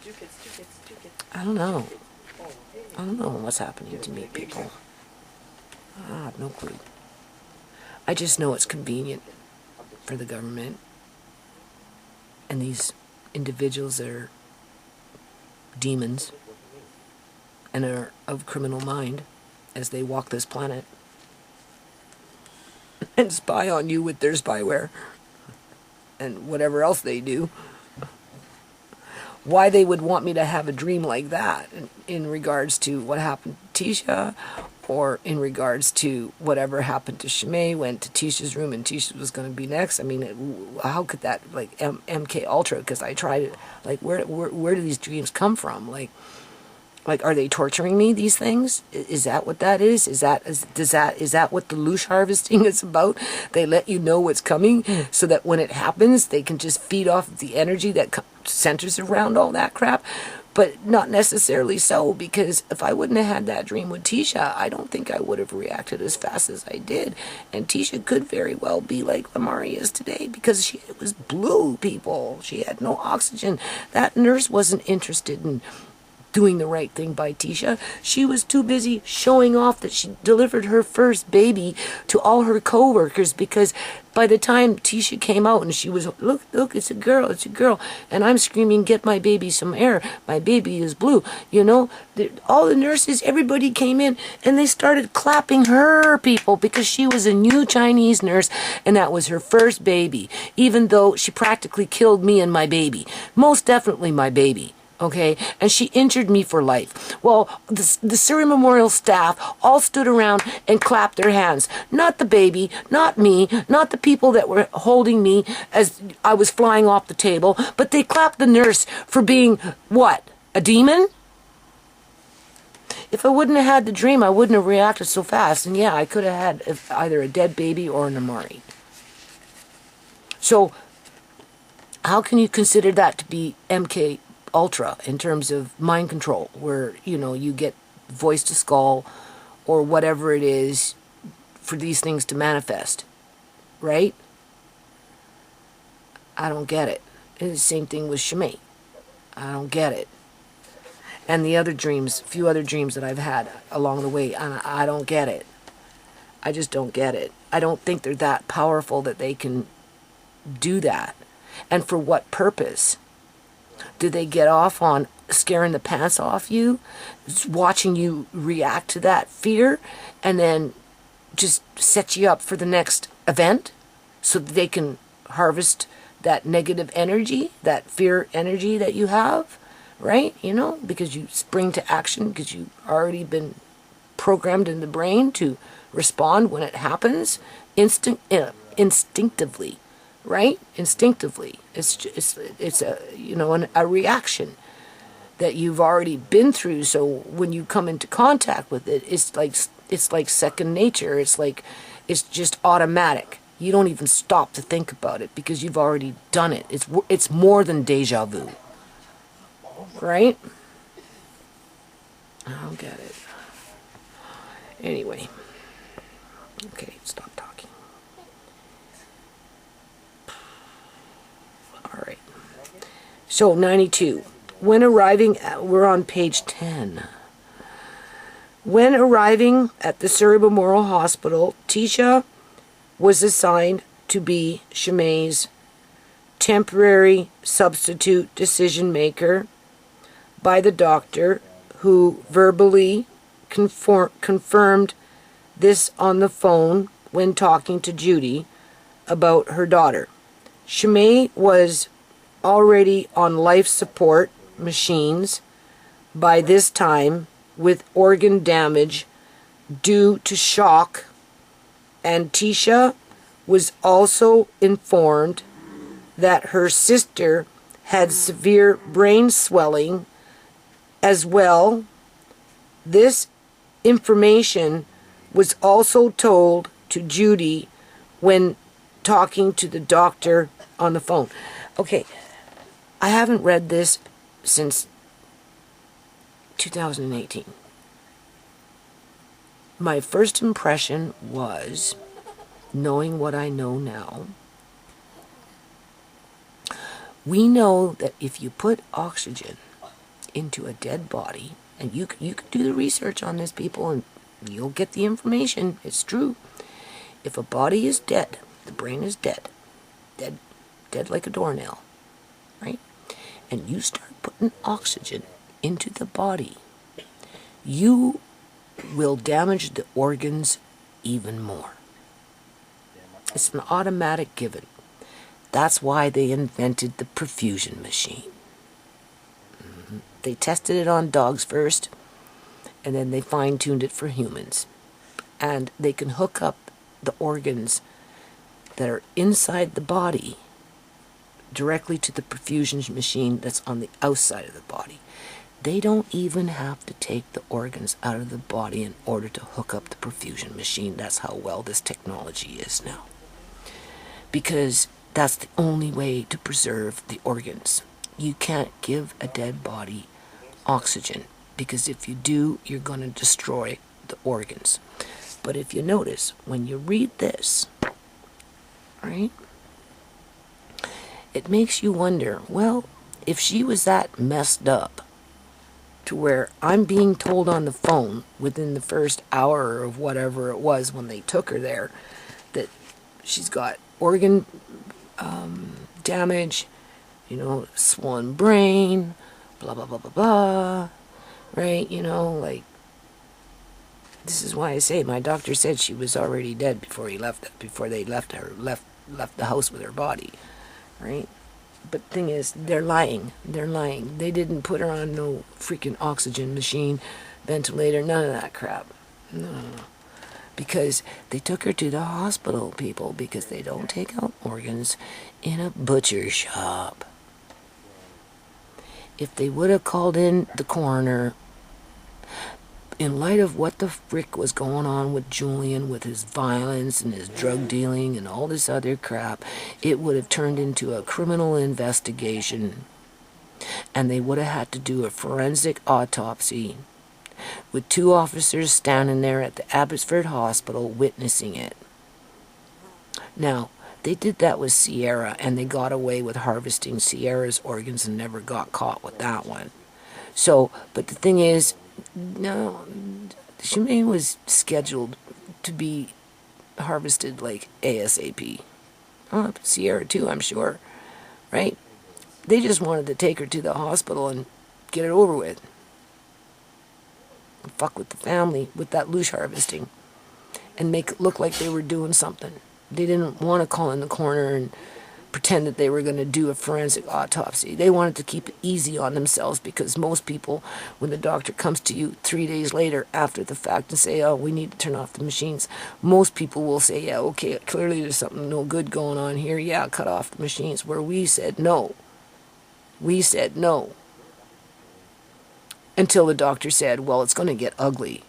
I don't know what's happening to me, people. I have no clue. I just know it's convenient for the government and these individuals that are demons and are of criminal mind as they walk this planet and spy on you with their spyware and whatever else they do. Why they would want me to have a dream like that in regards to what happened to Tisha, or in regards to whatever happened to Shimei, went to Tisha's room and Tisha was going to be next. I mean, how could that, like, MK Ultra, because I tried it, like, where do these dreams come from? Like, are they torturing me, these things? Is that what that is? Is that what the loosh harvesting is about? They let you know what's coming so that when it happens, they can just feed off of the energy that centers around all that crap. But not necessarily so, because if I wouldn't have had that dream with Tisha, I don't think I would have reacted as fast as I did. And Tisha could very well be like Lamari is today, because she was blue, people. She had no oxygen. That nurse wasn't interested in doing the right thing by Tisha. She was too busy showing off that she delivered her first baby to all her co-workers, because by the time Tisha came out and she was, look, it's a girl, and I'm screaming, get my baby some air, my baby is blue, you know, all the nurses, everybody came in and they started clapping her, people, because she was a new Chinese nurse and that was her first baby, even though she practically killed me and my baby, most definitely my baby. Okay, and she injured me for life. Well, the Surrey Memorial staff all stood around and clapped their hands. Not the baby, not me, not the people that were holding me as I was flying off the table, but they clapped the nurse for being, what, a demon? If I wouldn't have had the dream, I wouldn't have reacted so fast. And yeah, I could have had either a dead baby or an Amari. So, how can you consider that to be MK Ultra in terms of mind control, where, you know, you get voice to skull or whatever it is for these things to manifest, right? I don't get it. And the same thing with Shimei. I don't get it. And the other dreams, few other dreams that I've had along the way, and I don't get it. I just don't get it. I don't think they're that powerful that they can do that. And for what purpose? Do they get off on scaring the pants off you, watching you react to that fear, and then just set you up for the next event so that they can harvest that negative energy, that fear energy that you have, right? You know, because you spring to action, because you've already been programmed in the brain to respond when it happens instinctively. Right? Instinctively. It's a, you know, a reaction that you've already been through. So when you come into contact with it, it's like second nature. It's just automatic. You don't even stop to think about it because you've already done it. It's more than deja vu. Right? I don't get it. Anyway. Okay, stop talking. All right. So, 92. When arriving we're on page 10. When arriving at the Surrey Memorial Hospital, Tisha was assigned to be Shimei's temporary substitute decision maker by the doctor, who verbally confirmed this on the phone when talking to Judy about her daughter. Shimei was already on life support machines by this time with organ damage due to shock, and Tisha was also informed that her sister had severe brain swelling as well. This information was also told to Judy when talking to the doctor on the phone. Okay, I haven't read this since 2018. My first impression was, knowing what I know now, we know that if you put oxygen into a dead body, and you could do the research on this, people, and you'll get the information, it's true. If a body is dead, the brain is dead like a doornail, right? And you start putting oxygen into the body, you will damage the organs even more. It's an automatic given. That's why they invented the perfusion machine. They tested it on dogs first, and then they fine-tuned it for humans. And they can hook up the organs that are inside the body directly to the perfusion machine that's on the outside of the body. They don't even have to take the organs out of the body in order to hook up the perfusion machine. That's how well this technology is now. Because that's the only way to preserve the organs. You can't give a dead body oxygen, because if you do, you're going to destroy the organs. But if you notice, when you read this, right, it makes you wonder, well, if she was that messed up, to where I'm being told on the phone within the first hour of whatever it was when they took her there that she's got organ damage, you know, swollen brain, blah, blah, blah, blah, blah, right? You know, like, this is why I say my doctor said she was already dead before they left the house with her body, right? But the thing is, they're lying. They're lying. They didn't put her on no freaking oxygen machine, ventilator, none of that crap. No. Because they took her to the hospital, people, because they don't take out organs in a butcher shop. If they would have called in the coroner, in light of what the frick was going on with Julian, with his violence and his drug dealing and all this other crap, it would have turned into a criminal investigation. And they would have had to do a forensic autopsy with 2 officers standing there at the Abbotsford Hospital witnessing it. Now, they did that with Sierra, and they got away with harvesting Sierra's organs and never got caught with that one. So, but the thing is, no, Shemaine was scheduled to be harvested like ASAP. Sierra too, I'm sure, right? They just wanted to take her to the hospital and get it over with. Fuck with the family with that loosh harvesting and make it look like they were doing something. They didn't want to call in the coroner and pretend that they were going to do a forensic autopsy. They wanted to keep it easy on themselves, because most people, when the doctor comes to you 3 days later after the fact and say, oh, we need to turn off the machines, most people will say, yeah, okay, clearly there's something no good going on here, yeah, cut off the machines. Where we said no. We said no. Until the doctor said, well, it's going to get ugly,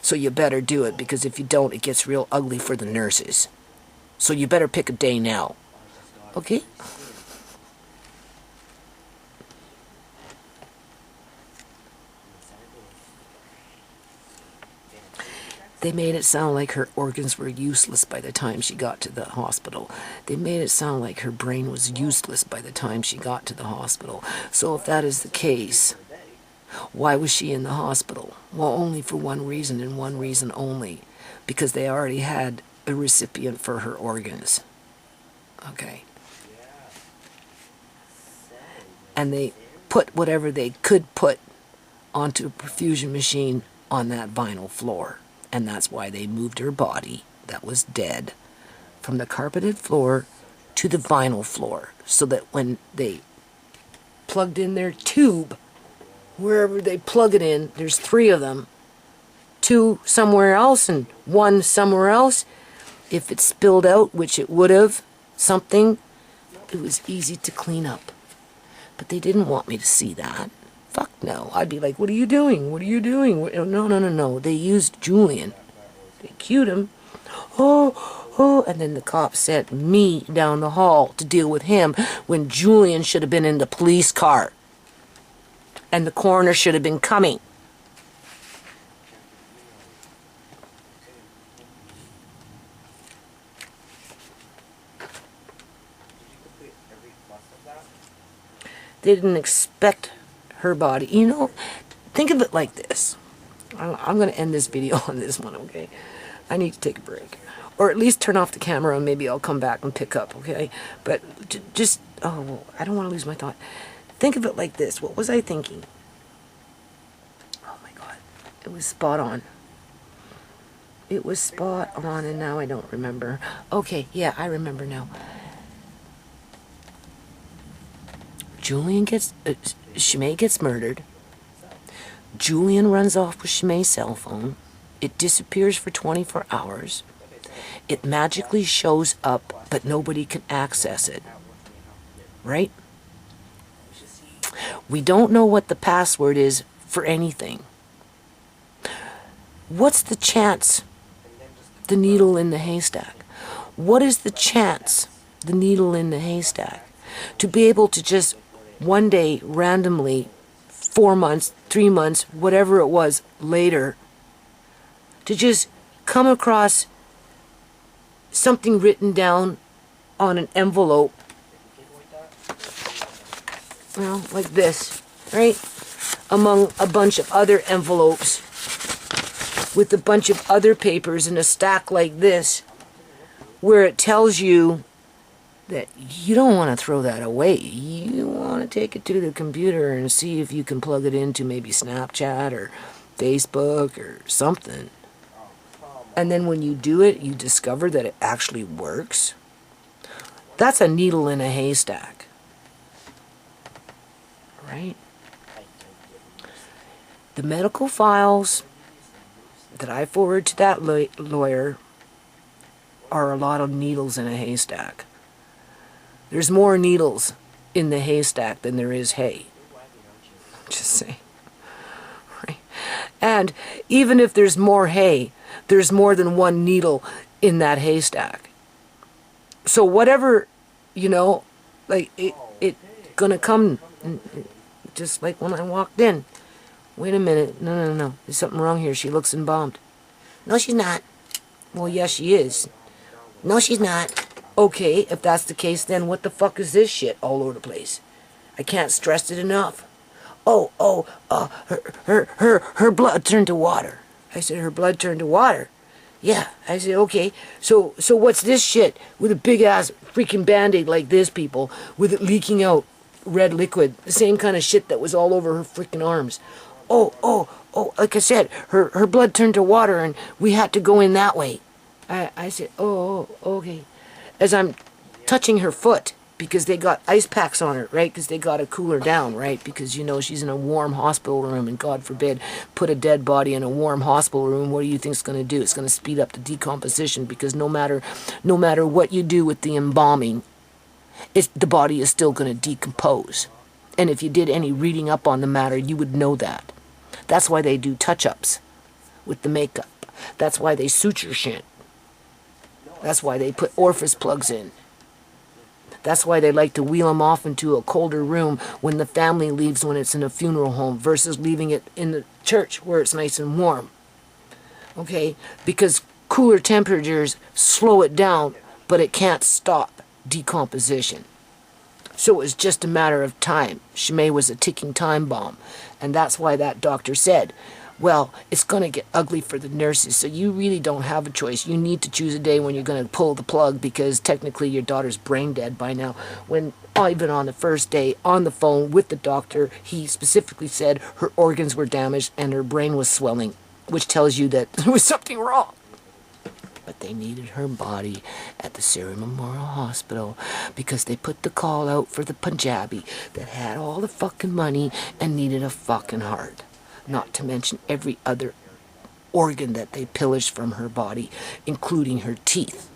so you better do it, because if you don't, it gets real ugly for the nurses. So you better pick a day now. Okay? They made it sound like her organs were useless by the time she got to the hospital. They made it sound like her brain was useless by the time she got to the hospital. So if that is the case, why was she in the hospital? Well, only for one reason, and one reason only. Because they already had a recipient for her organs. Okay. And they put whatever they could put onto a perfusion machine on that vinyl floor. And that's why they moved her body, that was dead, from the carpeted floor to the vinyl floor. So that when they plugged in their tube, wherever they plug it in, there's 3 of them, 2 somewhere else and 1 somewhere else. If it spilled out, which it would have, something, it was easy to clean up. But they didn't want me to see that. Fuck no. I'd be like, what are you doing? What are you doing? No. They used Julian. They cued him. Oh, and then the cops sent me down the hall to deal with him when Julian should have been in the police car. And the coroner should have been coming. They didn't expect her body. You know, think of it like this. I'm going to end this video on this one, okay? I need to take a break. Or at least turn off the camera and maybe I'll come back and pick up, okay? But just, oh, I don't want to lose my thought. Think of it like this. What was I thinking? Oh my God. It was spot on. It was spot on, and now I don't remember. Okay, yeah, I remember now. Shimei gets murdered. Julian runs off with Shimei's cell phone. It disappears for 24 hours. It magically shows up, but nobody can access it. Right? We don't know what the password is for anything. What's the chance? The needle in the haystack. What is the chance? The needle in the haystack. To be able to just one day randomly, 4 months, 3 months, whatever it was later, to just come across something written down on an envelope, well, like this, right? among a bunch of other envelopes with a bunch of other papers in a stack like this, where it tells you that you don't want to throw that away. You want to take it to the computer and see if you can plug it into maybe Snapchat or Facebook or something. And then when you do it, you discover that it actually works. That's a needle in a haystack. Right? The medical files that I forward to that lawyer are a lot of needles in a haystack. There's more needles in the haystack than there is hay. Just saying. Right? And even if there's more hay, there's more than one needle in that haystack. So whatever, like it gonna come, just like when I walked in. Wait a minute, no, there's something wrong here. She looks embalmed. No, she's not. Well, yes, she is. No, she's not. Okay, if that's the case, then what the fuck is this shit all over the place? I can't stress it enough. Her blood turned to water. I said, her blood turned to water? Yeah. I said, okay, so what's this shit with a big ass freaking Band-Aid like this, people, with it leaking out red liquid, the same kind of shit that was all over her freaking arms. Like I said, her blood turned to water and we had to go in that way. I said, okay. As I'm touching her foot, because they got ice packs on her, right? Because they got to cool her down, right? Because, she's in a warm hospital room, and God forbid, put a dead body in a warm hospital room. What do you think it's going to do? It's going to speed up the decomposition, because no matter what you do with the embalming, the body is still going to decompose. And if you did any reading up on the matter, you would know that. That's why they do touch-ups with the makeup. That's why they suture shit. That's why they put orifice plugs in. That's why they like to wheel them off into a colder room when the family leaves when it's in a funeral home versus leaving it in the church where it's nice and warm. Okay? Because cooler temperatures slow it down, but it can't stop decomposition. So it was just a matter of time. Shimei was a ticking time bomb. And that's why that doctor said, well, it's going to get ugly for the nurses, so you really don't have a choice. You need to choose a day when you're going to pull the plug, because technically your daughter's brain dead by now. When even on the first day, on the phone with the doctor, he specifically said her organs were damaged and her brain was swelling, which tells you that there was something wrong. But they needed her body at the Syrian Memorial Hospital because they put the call out for the Punjabi that had all the fucking money and needed a fucking heart. Not to mention every other organ that they pillaged from her body, including her teeth.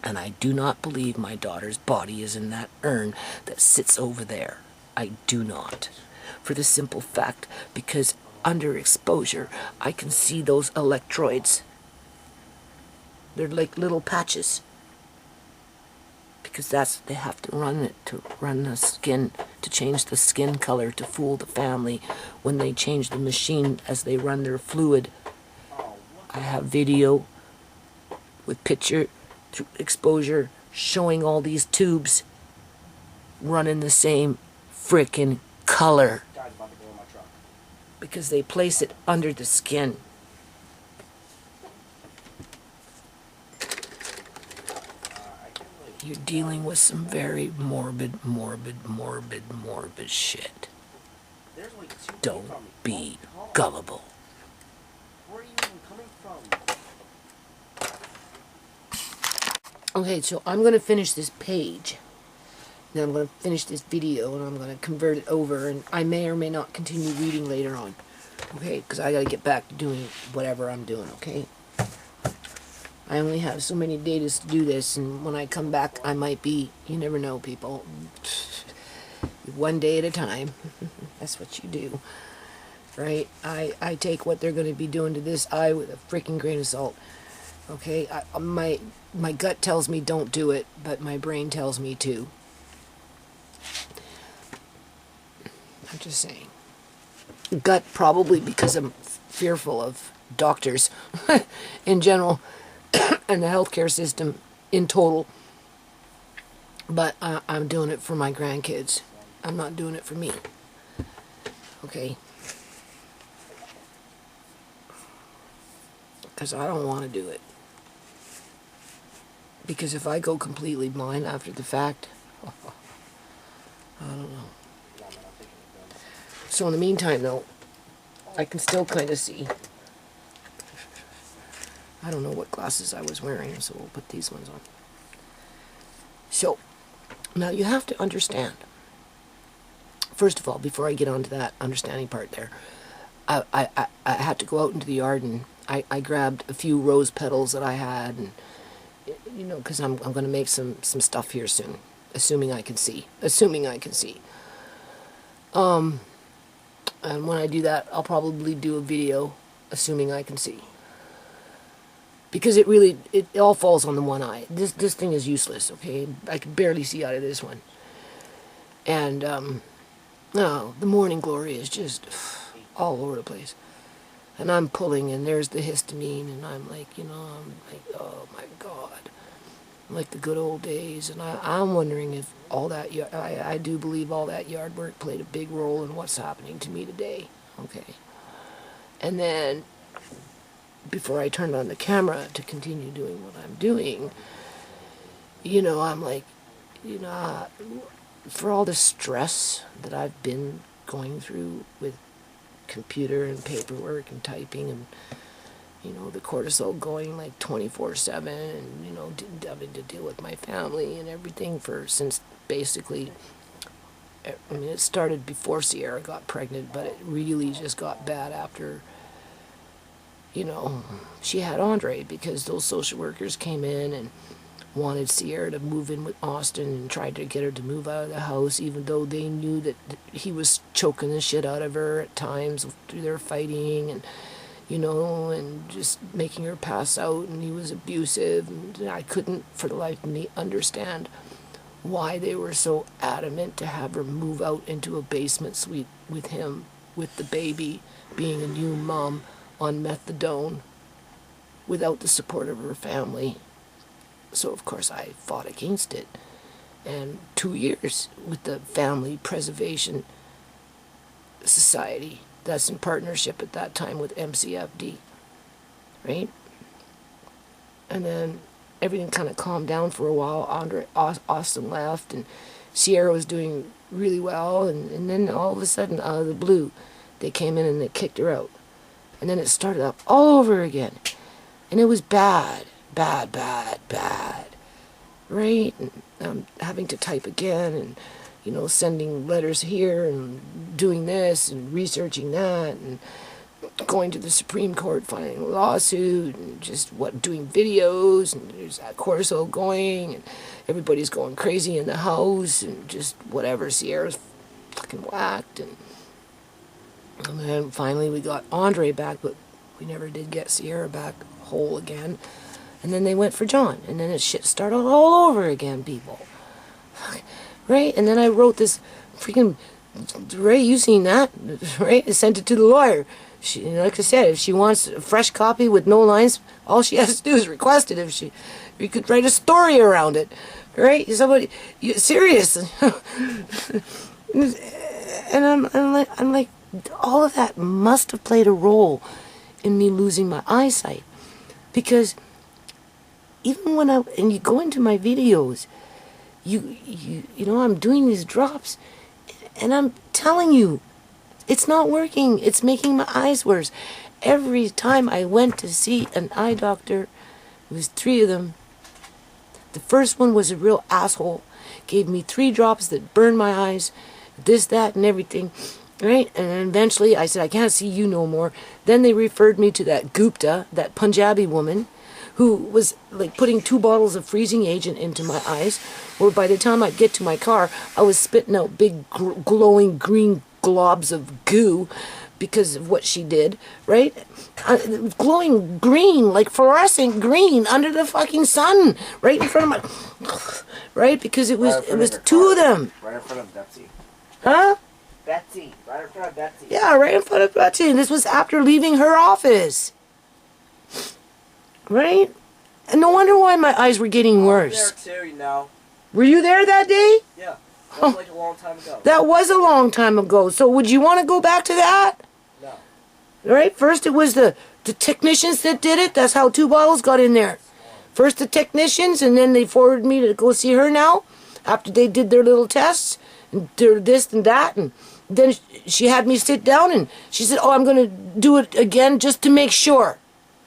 And I do not believe my daughter's body is in that urn that sits over there. I do not. For the simple fact, because under exposure, I can see those electrodes. They're like little patches. Because they have to run it to run the skin, to change the skin color to fool the family when they change the machine as they run their fluid. I have video with picture through exposure showing all these tubes running the same frickin' color because they place it under the skin. You're dealing with some very morbid shit. Don't be gullible. Where are you even coming from? Okay, so I'm going to finish this page. Then I'm going to finish this video and I'm going to convert it over, and I may or may not continue reading later on. Okay, because I got to get back to doing whatever I'm doing, okay? I only have so many days to do this, and when I come back, I might be, you never know, people. One day at a time. That's what you do. Right? I take what they're going to be doing to this eye with a freaking grain of salt. Okay? My gut tells me don't do it, but my brain tells me to. I'm just saying. Gut probably because I'm fearful of doctors in general. And the healthcare system in total. But I'm doing it for my grandkids. I'm not doing it for me. Okay? Because I don't want to do it. Because if I go completely blind after the fact, I don't know. So in the meantime, though, I can still kind of see. I don't know what glasses I was wearing, so we'll put these ones on. So, now you have to understand. First of all, before I get on to that understanding part there, I had to go out into the yard and I grabbed a few rose petals that I had, and you know, because I'm going to make some stuff here soon, assuming I can see. Assuming I can see. And when I do that, I'll probably do a video, assuming I can see. Because it all falls on the one eye. This thing is useless, okay? I can barely see out of this one. And, no, the morning glory is just all over the place. And I'm pulling, and there's the histamine, and I'm like, you know, I'm like, oh my God. Like the good old days. And I'm wondering if all that, I do believe all that yard work played a big role in what's happening to me today. Okay. And then, before I turned on the camera to continue doing what I'm doing, you know, I'm like, you know, for all the stress that I've been going through with computer and paperwork and typing and, you know, the cortisol going like 24/7 and, you know, having to deal with my family and everything since basically, I mean, it started before Sierra got pregnant, but it really just got bad after, you know, she had Andre, because those social workers came in and wanted Sierra to move in with Austin and tried to get her to move out of the house, even though they knew that he was choking the shit out of her at times through their fighting and, you know, and just making her pass out, and he was abusive, and I couldn't for the life of me understand why they were so adamant to have her move out into a basement suite with him, with the baby, being a new mom on methadone without the support of her family. So of course I fought against it, and 2 years with the Family Preservation Society, that's in partnership at that time with MCFD, right? And then everything kind of calmed down for a while. Austin left, and Sierra was doing really well, and then all of a sudden, out of the blue, they came in and they kicked her out. And then it started up all over again. And it was bad, bad, bad, bad, right? And I'm having to type again, and, you know, sending letters here, and doing this, and researching that, and going to the Supreme Court, filing a lawsuit, and just doing videos, and there's that cortisol going, and everybody's going crazy in the house, and just whatever. Sierra's fucking whacked, and then finally we got Andre back, but we never did get Sierra back whole again. And then they went for John, and then it shit started all over again, people. Right? And then I wrote this freaking, Ray, you seen that? Right? I sent it to the lawyer. She, like I said, if she wants a fresh copy with no lines, all she has to do is request it. If you could write a story around it, right? Somebody, serious. And I'm like, all of that must have played a role in me losing my eyesight, because even when and you go into my videos, you know, I'm doing these drops, and I'm telling you, it's not working. It's making my eyes worse. Every time I went to see an eye doctor, it was 3 of them. The first one was a real asshole, gave me 3 drops that burned my eyes, this, that, and everything, right? And then eventually I said, I can't see you no more. Then they referred me to that Gupta, that Punjabi woman, who was like putting 2 bottles of freezing agent into my eyes, where by the time I'd get to my car, I was spitting out big glowing green globs of goo because of what she did, right? Glowing green, like fluorescent green under the fucking sun, right in front of my, right? Because it was 2 of them. Right in front of Betsy. Huh? Betsy. Right in front of Betsy. Yeah, right in front of Betsy. And this was after leaving her office. Right? And no wonder why my eyes were getting worse. I was there too, you know. Were you there that day? Yeah. That was like a long time ago. That was a long time ago. So would you want to go back to that? No. Right? First it was the technicians that did it. That's how 2 bottles got in there. First the technicians, and then they forwarded me to go see her now after they did their little tests and their this and that. And then she had me sit down and she said, oh, I'm going to do it again just to make sure.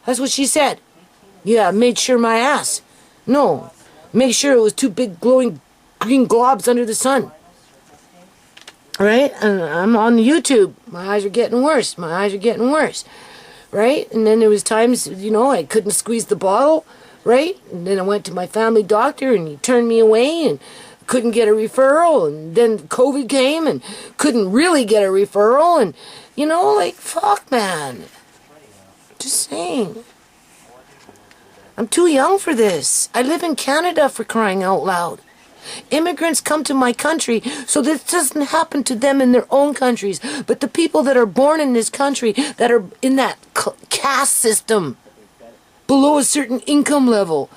That's what she said. Yeah, made sure my ass. No, make sure it was 2 big glowing green globs under the sun. Right? And I'm on YouTube. My eyes are getting worse. My eyes are getting worse. Right? And then there was times, you know, I couldn't squeeze the bottle. Right? And then I went to my family doctor and he turned me away and couldn't get a referral. And then COVID came and couldn't really get a referral. And, you know, like, fuck, man. Just saying. I'm too young for this. I live in Canada, for crying out loud. Immigrants come to my country so this doesn't happen to them in their own countries. But the people that are born in this country, that are in that caste system, below a certain income level,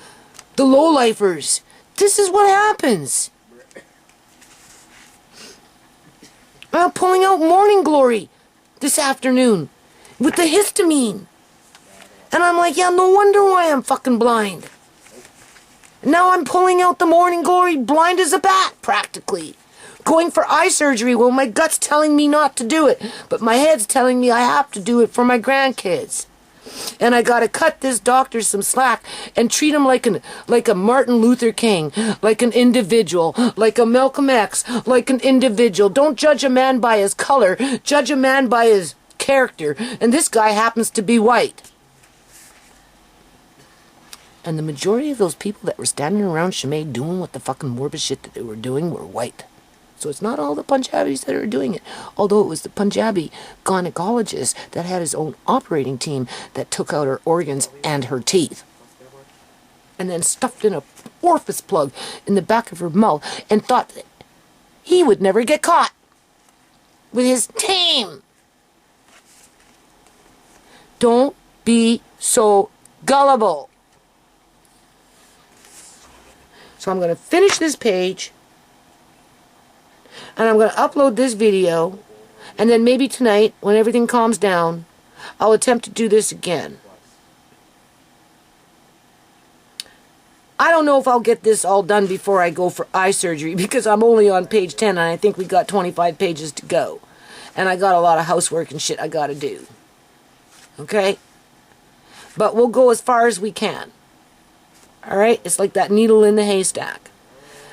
the lowlifers, this is what happens. I'm pulling out morning glory this afternoon with the histamine. And I'm like, yeah, no wonder why I'm fucking blind. Now I'm pulling out the morning glory blind as a bat, practically. Going for eye surgery when my gut's telling me not to do it. But my head's telling me I have to do it for my grandkids. And I gotta cut this doctor some slack and treat him like a Martin Luther King, like an individual, like a Malcolm X, like an individual. Don't judge a man by his color, judge a man by his character. And this guy happens to be white. And the majority of those people that were standing around Shimei doing what the fucking morbid shit that they were doing were white. So it's not all the Punjabis that are doing it. Although it was the Punjabi gynecologist that had his own operating team that took out her organs and her teeth. And then stuffed in a orifice plug in the back of her mouth and thought that he would never get caught with his team. Don't be so gullible. So I'm going to finish this page, and I'm going to upload this video, and then maybe tonight, when everything calms down, I'll attempt to do this again. I don't know if I'll get this all done before I go for eye surgery, because I'm only on page 10, and I think we got 25 pages to go. And I got a lot of housework and shit I got to do. Okay? But we'll go as far as we can. Alright? It's like that needle in the haystack.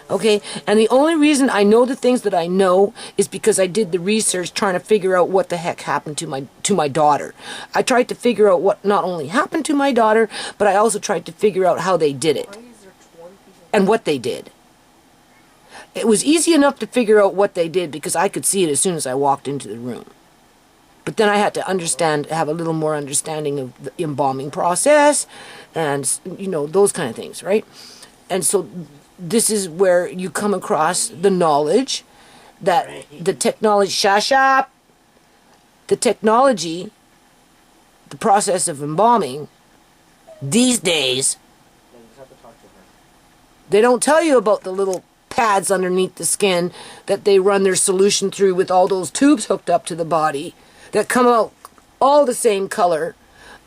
Okay? And the only reason I know the things that I know is because I did the research trying to figure out what the heck happened to my daughter. I tried to figure out what not only happened to my daughter, but I also tried to figure out how they did it. And what they did. It was easy enough to figure out what they did because I could see it as soon as I walked into the room. But then I had to have a little more understanding of the embalming process and, you know, those kind of things, right? And so this is where you come across the knowledge that the technology, the technology, the process of embalming, these days, they don't tell you about the little pads underneath the skin that they run their solution through with all those tubes hooked up to the body that come out all the same color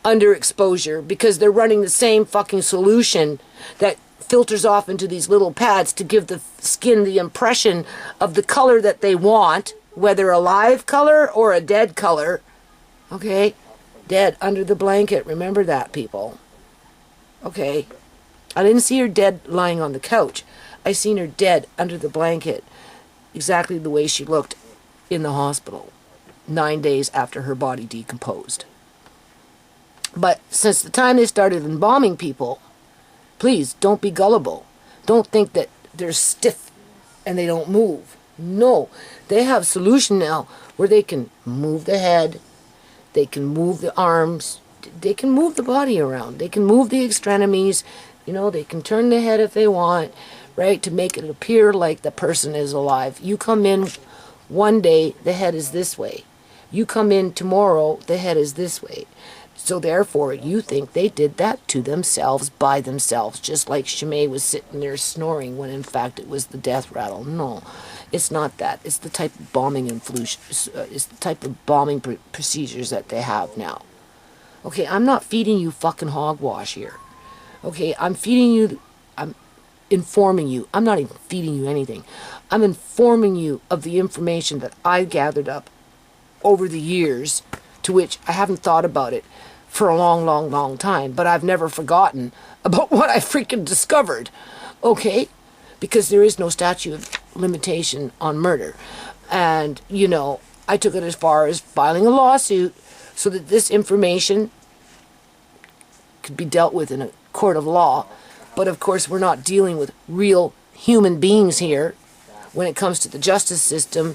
under exposure because they're running the same fucking solution that filters off into these little pads to give the skin the impression of the color that they want, whether a live color or a dead color. Okay? Dead under the blanket. Remember that, people. Okay? I didn't see her dead lying on the couch. I seen her dead under the blanket, exactly the way she looked in the hospital 9 days after her body decomposed. But since the time they started embalming people, please don't be gullible. Don't think that they're stiff and they don't move. No, they have solution now where they can move the head, they can move the arms, they can move the body around, they can move the extremities, you know, they can turn the head if they want, right, to make it appear like the person is alive. You come in one day, the head is this way. You come in tomorrow, the head is this way. So therefore, you think they did that to themselves by themselves, just like Shimei was sitting there snoring when in fact it was the death rattle. No, it's not that. It's the type of bombing it's the type of bombing procedures that they have now. Okay, I'm not feeding you fucking hogwash here. Okay, I'm informing you. I'm not even feeding you anything. I'm informing you of the information that I gathered up over the years, to which I haven't thought about it for a long, long, long time, but I've never forgotten about what I freaking discovered. Okay? Because there is no statute of limitation on murder. And, you know, I took it as far as filing a lawsuit so that this information could be dealt with in a court of law. But of course, we're not dealing with real human beings here when it comes to the justice system.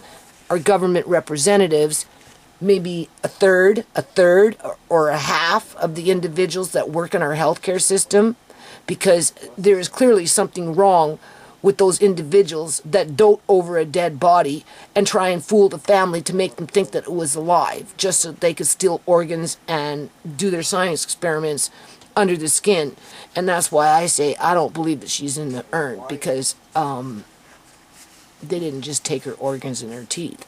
Our government representatives, maybe a third, or a half of the individuals that work in our healthcare system, because there is clearly something wrong with those individuals that dote over a dead body and try and fool the family to make them think that it was alive, just so they could steal organs and do their science experiments under the skin. And that's why I say I don't believe that she's in the urn, because they didn't just take her organs and her teeth.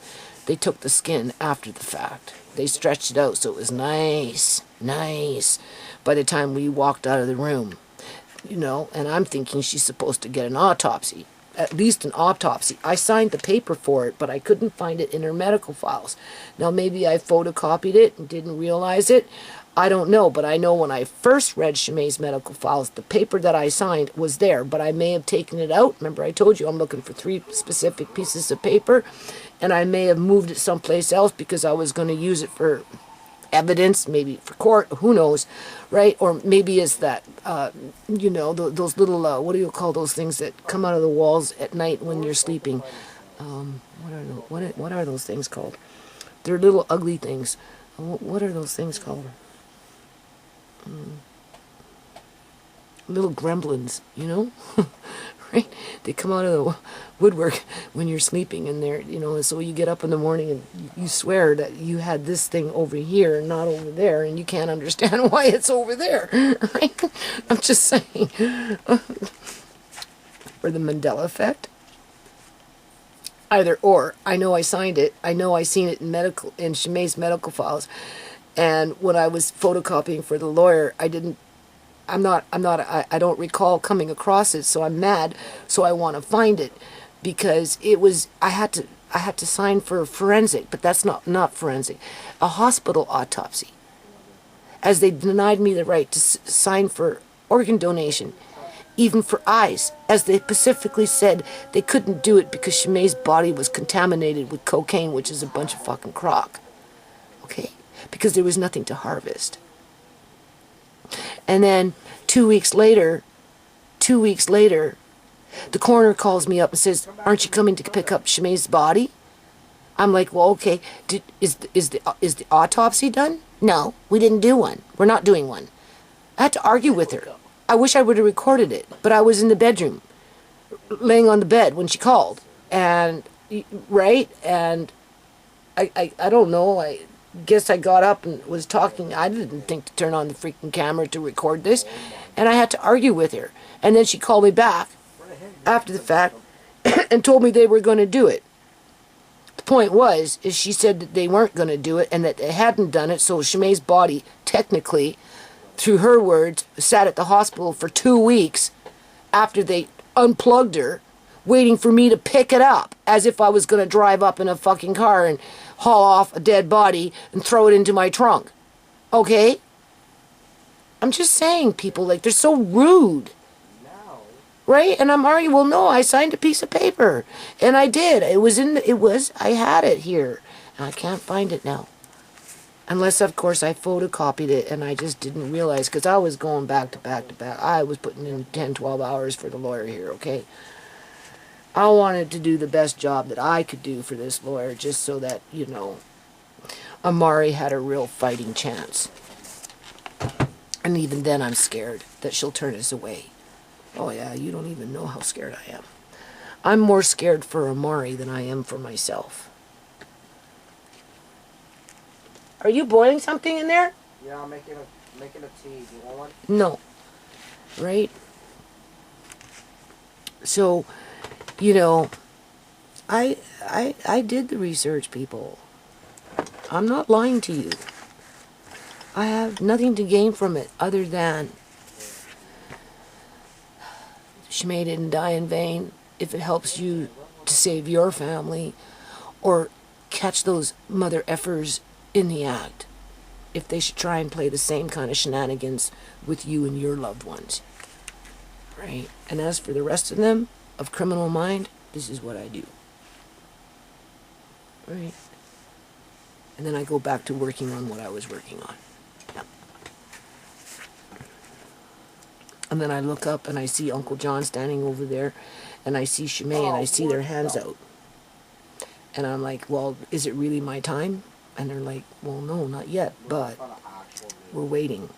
They took the skin after the fact. They stretched it out so it was nice by the time we walked out of the room. You know, and I'm thinking she's supposed to get an autopsy. At least an autopsy. I signed the paper for it, but I couldn't find it in her medical files. Now maybe I photocopied it and didn't realize it. I don't know, but I know when I first read Shimei's medical files, the paper that I signed was there, but I may have taken it out. Remember, I told you I'm looking for 3 specific pieces of paper, and I may have moved it someplace else because I was going to use it for evidence, maybe for court, who knows, right? Or maybe it's that, you know, those little, what do you call those things that come out of the walls at night when you're sleeping? What are those things called? They're little ugly things. What are those things called? Little gremlins, you know? Right? They come out of the woodwork when you're sleeping, and they're, you know, and so you get up in the morning and you swear that you had this thing over here and not over there, and you can't understand why it's over there, right? I'm just saying. Or the Mandela effect. Either or. I know I signed it. I know I seen it in Shimei's medical files, and when I was photocopying for the lawyer, I don't recall coming across it, so I'm mad, so I want to find it, because I had to sign for forensic, but that's not forensic, a hospital autopsy, as they denied me the right to sign for organ donation, even for eyes, as they specifically said they couldn't do it because Shimei's body was contaminated with cocaine, which is a bunch of fucking crock, okay, because there was nothing to harvest. And then 2 weeks later, the coroner calls me up and says, "Aren't you coming to pick up Shimei's body?" I'm like, "Well, okay. Is the autopsy done?" "No, we didn't do one. We're not doing one." I had to argue with her. I wish I would have recorded it, but I was in the bedroom, laying on the bed when she called, and right, and I don't know. I guess I got up and was talking. I didn't think to turn on the freaking camera to record this, and I had to argue with her. And then she called me back after the fact and told me they were going to do it. The point is she said that they weren't going to do it and that they hadn't done it, so Shimei's body, technically, through her words, sat at the hospital for 2 weeks after they unplugged her, waiting for me to pick it up, as if I was going to drive up in a fucking car and haul off a dead body and throw it into my trunk. Okay? I'm just saying, people, like, they're so rude. Right? And I'm arguing, well, no, I signed a piece of paper. And I did. I had it here. And I can't find it now. Unless, of course, I photocopied it and I just didn't realize, because I was going back to back to back. I was putting in 10, 12 hours for the lawyer here, okay? I wanted to do the best job that I could do for this lawyer, just so that, you know, Amari had a real fighting chance. And even then I'm scared that she'll turn us away. Oh yeah, you don't even know how scared I am. I'm more scared for Amari than I am for myself. Are you boiling something in there? Yeah, I'm making a tea. Do you want one? No. Right? So, you know, I did the research, people. I'm not lying to you. I have nothing to gain from it other than Shimei didn't die in vain. If it helps you to save your family or catch those mother effers in the act, if they should try and play the same kind of shenanigans with you and your loved ones. Right? And as for the rest of them, of criminal mind, this is what I do. Right? And then I go back to working on what I was working on. Yep. And then I look up and I see Uncle John standing over there, and I see Shimei and I see their hands out. And I'm like, well, is it really my time? And they're like, well, no, not yet, but we're waiting.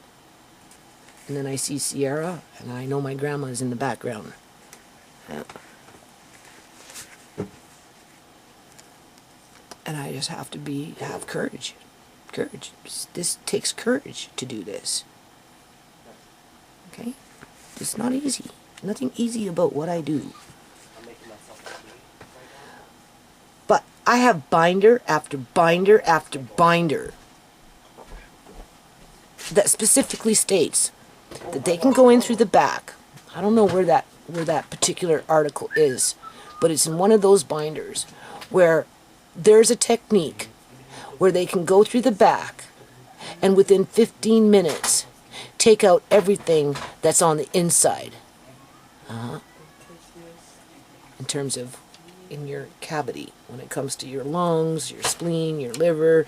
And then I see Sierra, and I know my grandma's in the background. Yep. And I just have to have courage. Courage. This takes courage to do this. Okay? It's not easy. Nothing easy about what I do. But I have binder after binder after binder that specifically states that they can go in through the back. I don't know where that particular article is, but it's in one of those binders where there's a technique where they can go through the back and within 15 minutes take out everything that's on the inside. In terms of in your cavity, when it comes to your lungs, your spleen, your liver,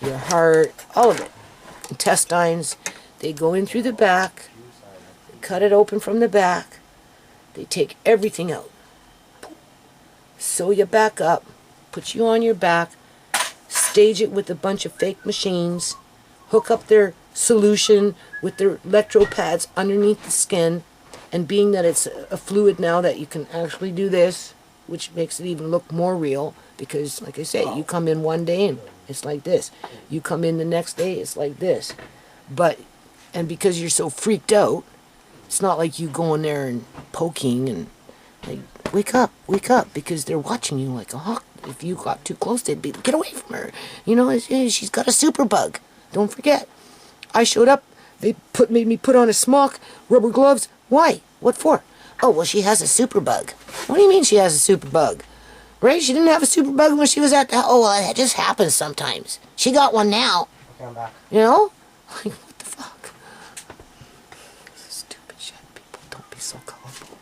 your heart, all of it. Intestines, they go in through the back, they cut it open from the back, they take everything out. Sew you back up, put you on your back, stage it with a bunch of fake machines, hook up their solution with their electropads underneath the skin, and being that it's a fluid now that you can actually do this, which makes it even look more real, because like I say, you come in one day and it's like this. You come in the next day, it's like this. And because you're so freaked out, it's not like you go in there and poking and like, wake up, because they're watching you like a hawk. If you got too close, they'd be, get away from her. You know, she's got a super bug. Don't forget. I showed up, they made me put on a smock, rubber gloves. Why? What for? Oh, well, she has a super bug. What do you mean she has a super bug? Right? She didn't have a super bug when she was at the... Oh, well, it just happens sometimes. She got one now. Okay, I'm back. You know? Like, what the fuck? Stupid shit, people. Don't be so gullible.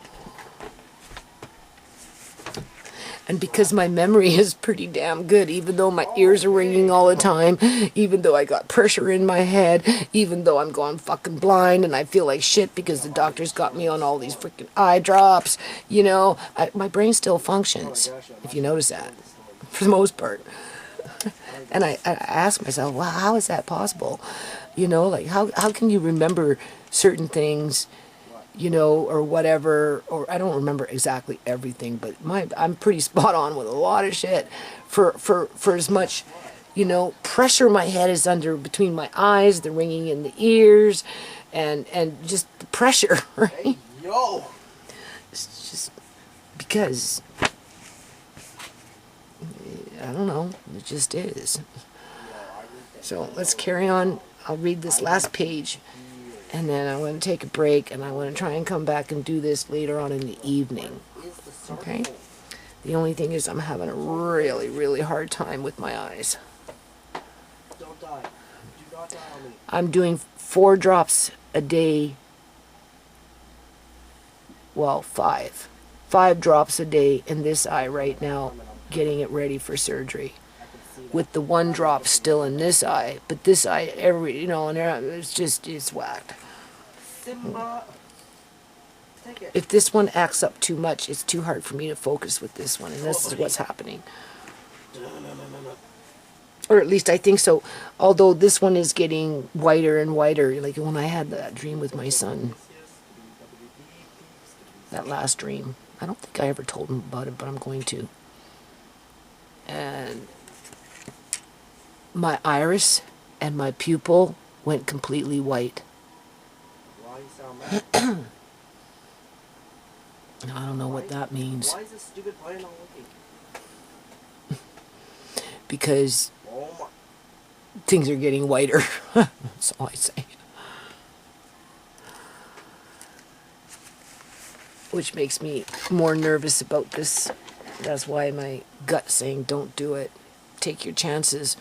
And because my memory is pretty damn good, even though my ears are ringing all the time, even though I got pressure in my head, even though I'm going fucking blind and I feel like shit because the doctor's got me on all these freaking eye drops, you know, my brain still functions, if you notice that, for the most part. And I ask myself, well, how is that possible? You know, like, how can you remember certain things, you know, or whatever, or I don't remember exactly everything, but I'm pretty spot on with a lot of shit for as much, you know, pressure my head is under between my eyes, the ringing in the ears, and just the pressure, right? Hey, yo! It's just because, I don't know, it just is. So let's carry on. I'll read this last page. And then I want to take a break, and I want to try and come back and do this later on in the evening. Okay? The only thing is I'm having a really, really hard time with my eyes. Don't die. Do not die on me. I'm doing 4 drops a day. Well, 5. 5 drops a day in this eye right now, getting it ready for surgery. With the 1 drop still in this eye, but this eye, it's whacked. Simba. Take it. If this one acts up too much, it's too hard for me to focus with this one, and this is what's happening. Or at least I think so, although this one is getting whiter and whiter, like when I had that dream with my son. That last dream. I don't think I ever told him about it, but I'm going to. And my iris and my pupil went completely white. Why you sound mad? I don't know what that means. Why is this stupid player not working? Because Oh my. things are getting whiter. That's all I say. Which makes me more nervous about this. That's why my gut's saying don't do it. Take your chances.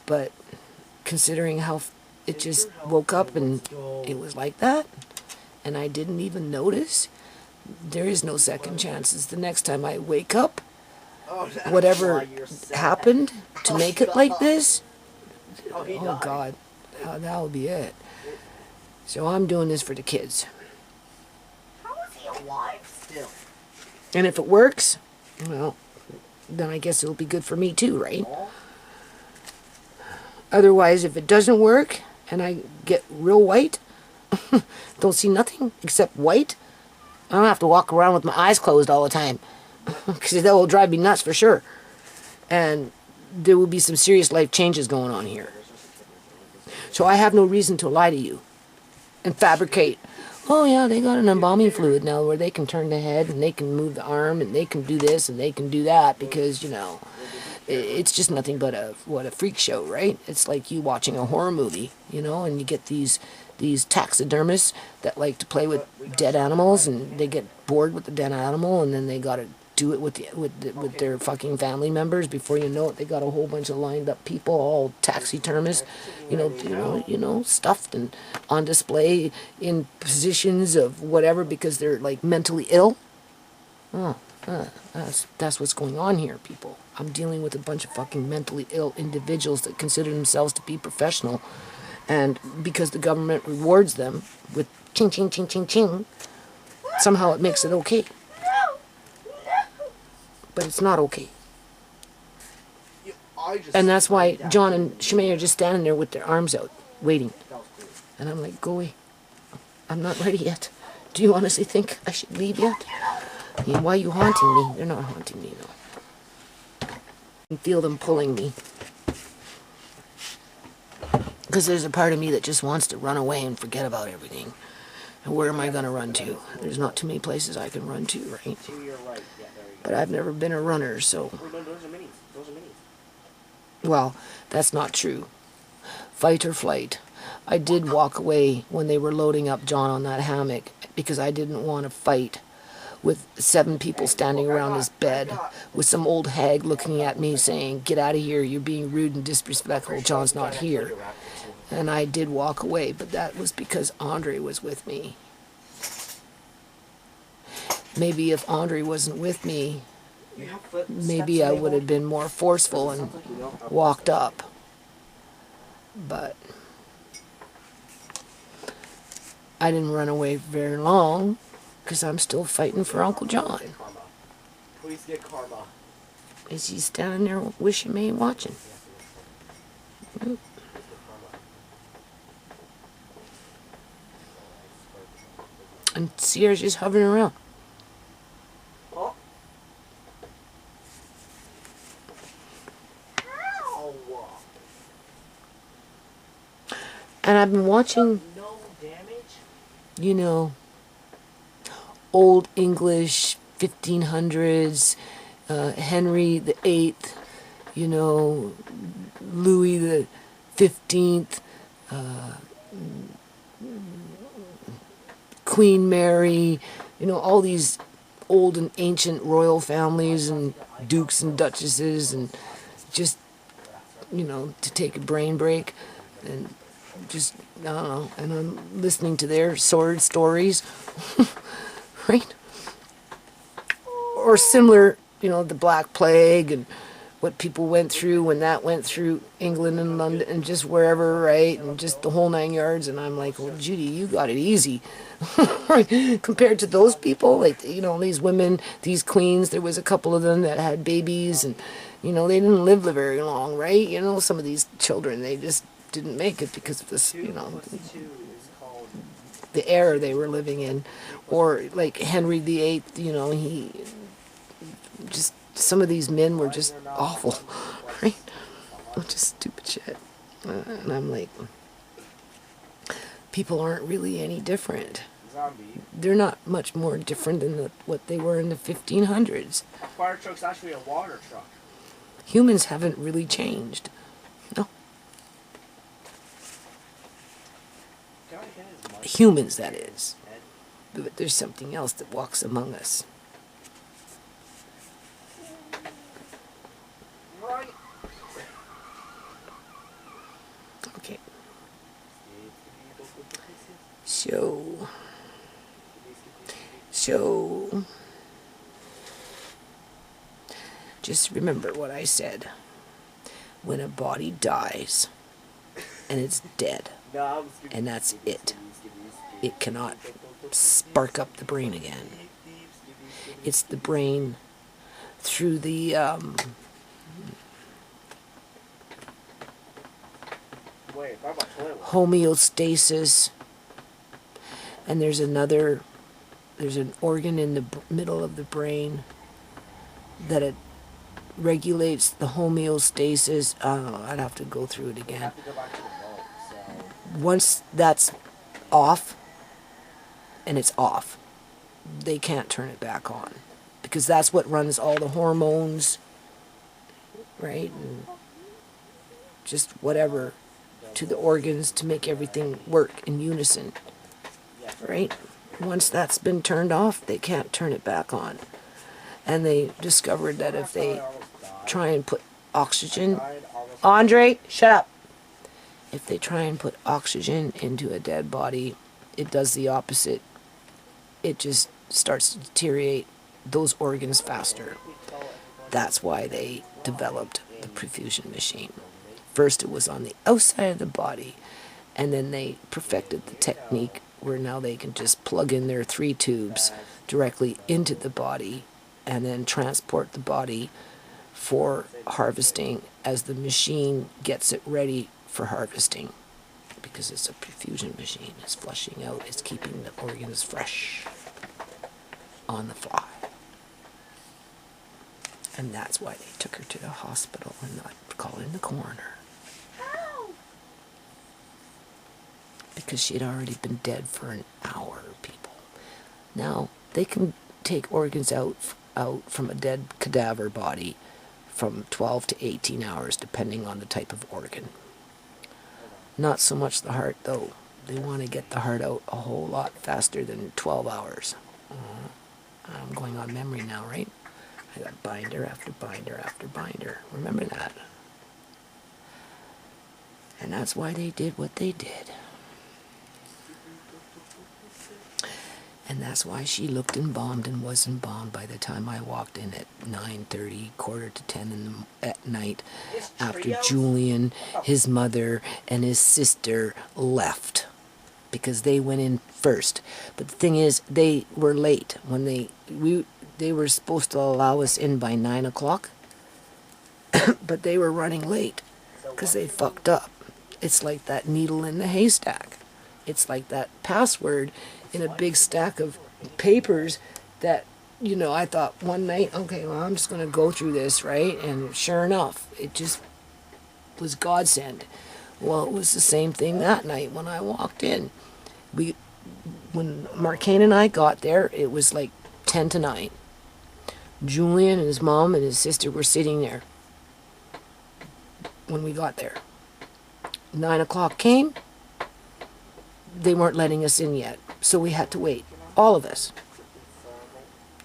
But considering how it just woke up and it was like that, and I didn't even notice, there is no second chances. The next time I wake up, Oh, that's whatever why you're sad. happened to make it like this, Oh, he oh died. God, that'll be it. So I'm doing this for the kids. How is he alive still? And if it works, well, then I guess it'll be good for me too, right? Oh, Otherwise, if it doesn't work and I get real white, don't see nothing except white, I don't have to walk around with my eyes closed all the time. Because that will drive me nuts for sure. And there will be some serious life changes going on here. So I have no reason to lie to you and fabricate. Oh yeah, they got an embalming fluid now where they can turn the head and they can move the arm and they can do this and they can do that because, you know, it's just nothing but a freak show, right? It's like you watching a horror movie, you know, and you get these taxidermists that like to play with dead animals and they get bored with the dead animal and then they got to do it with their fucking family members. Before you know it, they got a whole bunch of lined up people, all taxidermists, you know, stuffed and on display in positions of whatever because they're like mentally ill. That's what's going on here, people. I'm dealing with a bunch of fucking mentally ill individuals that consider themselves to be professional, and because the government rewards them with ching ching ching ching ching, somehow it makes it okay. But it's not okay. And that's why John and Shemay are just standing there with their arms out, waiting. And I'm like, go away. I'm not ready yet. Do you honestly think I should leave yet? Yeah, why are you haunting me? They're not haunting me, no. I can feel them pulling me. Because there's a part of me that just wants to run away and forget about everything. And where am I going to run to? There's not too many places I can run to, right? to your right. Yeah, there you go. But I've never been a runner, so... Oh, no, those are minis. Those are minis. Well, that's not true. Fight or flight. I did walk away when they were loading up John on that hammock because I didn't want to fight with 7 people standing around his bed with some old hag looking at me saying, get out of here, you're being rude and disrespectful, John's not here. And I did walk away, but that was because Andre was with me. Maybe if Andre wasn't with me, maybe I would have been more forceful and walked up. But I didn't run away very long because I'm still fighting for Uncle John. Please get karma. Is he standing there wishing me and watching? And Sierra's just hovering around. Oh. Ow. And I've been watching, No damage? you know, old English 1500s, Henry the Eighth, you know, Louis the 15th, Queen Mary, you know, all these old and ancient royal families and dukes and duchesses, and just, you know, to take a brain break and just, I don't know, and I'm listening to their sword stories, right? Or similar, you know, the Black Plague and what people went through when that went through England and London and just wherever, right? And just the whole 9 yards. And I'm like, well, Judy, you got it easy. Compared to those people, like, you know, these women, these queens, there was a couple of them that had babies and, you know, they didn't live very long, right? You know, some of these children, they just didn't make it because of this, you know, the era they were living in. Or like Henry VIII, you know, he just, some of these men were just awful, right? Just stupid shit. And I'm like, People aren't really any different. Zombie. They're not much more different than what they were in the 1500s. A fire truck's actually a water truck. Humans haven't really changed. No. Can I hit his mic? Humans, that is. But there's something else that walks among us. Right. Okay. So, just remember what I said. When a body dies, and it's dead, and that's it, it cannot spark up the brain again. It's the brain through the homeostasis, and there's an organ in the middle of the brain that it regulates the homeostasis. I don't know, I'd have to go through it again. Once that's off, and it's off, they can't turn it back on, because that's what runs all the hormones, right, and just whatever to the organs to make everything work in unison, right? Once that's been turned off, they can't turn it back on. And they discovered that if they try and put oxygen... Andre, shut up! If they try and put oxygen into a dead body, it does the opposite. It just starts to deteriorate those organs faster. That's why they developed the perfusion machine. First it was on the outside of the body, and then they perfected the technique where now they can just plug in their 3 tubes directly into the body and then transport the body for harvesting as the machine gets it ready for harvesting. Because it's a perfusion machine, it's flushing out, it's keeping the organs fresh on the fly. And that's why they took her to the hospital and not call in the coroner. Because she had already been dead for an hour, people. Now, they can take organs out from a dead cadaver body from 12 to 18 hours, depending on the type of organ. Not so much the heart, though. They want to get the heart out a whole lot faster than 12 hours. I'm going on memory now, right? I got binder after binder after binder. Remember that. And that's why they did what they did. And that's why she looked embalmed and was embalmed by the time I walked in at 9:30, quarter to 10 at night, after Julian, his mother, and his sister left. Because they went in first. But the thing is, they were late. When they were supposed to allow us in by 9 o'clock, but they were running late because they fucked up. It's like that needle in the haystack. It's like that password in a big stack of papers that, I thought one night, okay, well, I'm just going to go through this, right? And sure enough, it just was godsend. Well, it was the same thing that night when I walked in. When Marcane and I got there, it was like 10 to 9. Julian and his mom and his sister were sitting there when we got there. 9 o'clock came. They weren't letting us in yet, so we had to wait. All of us.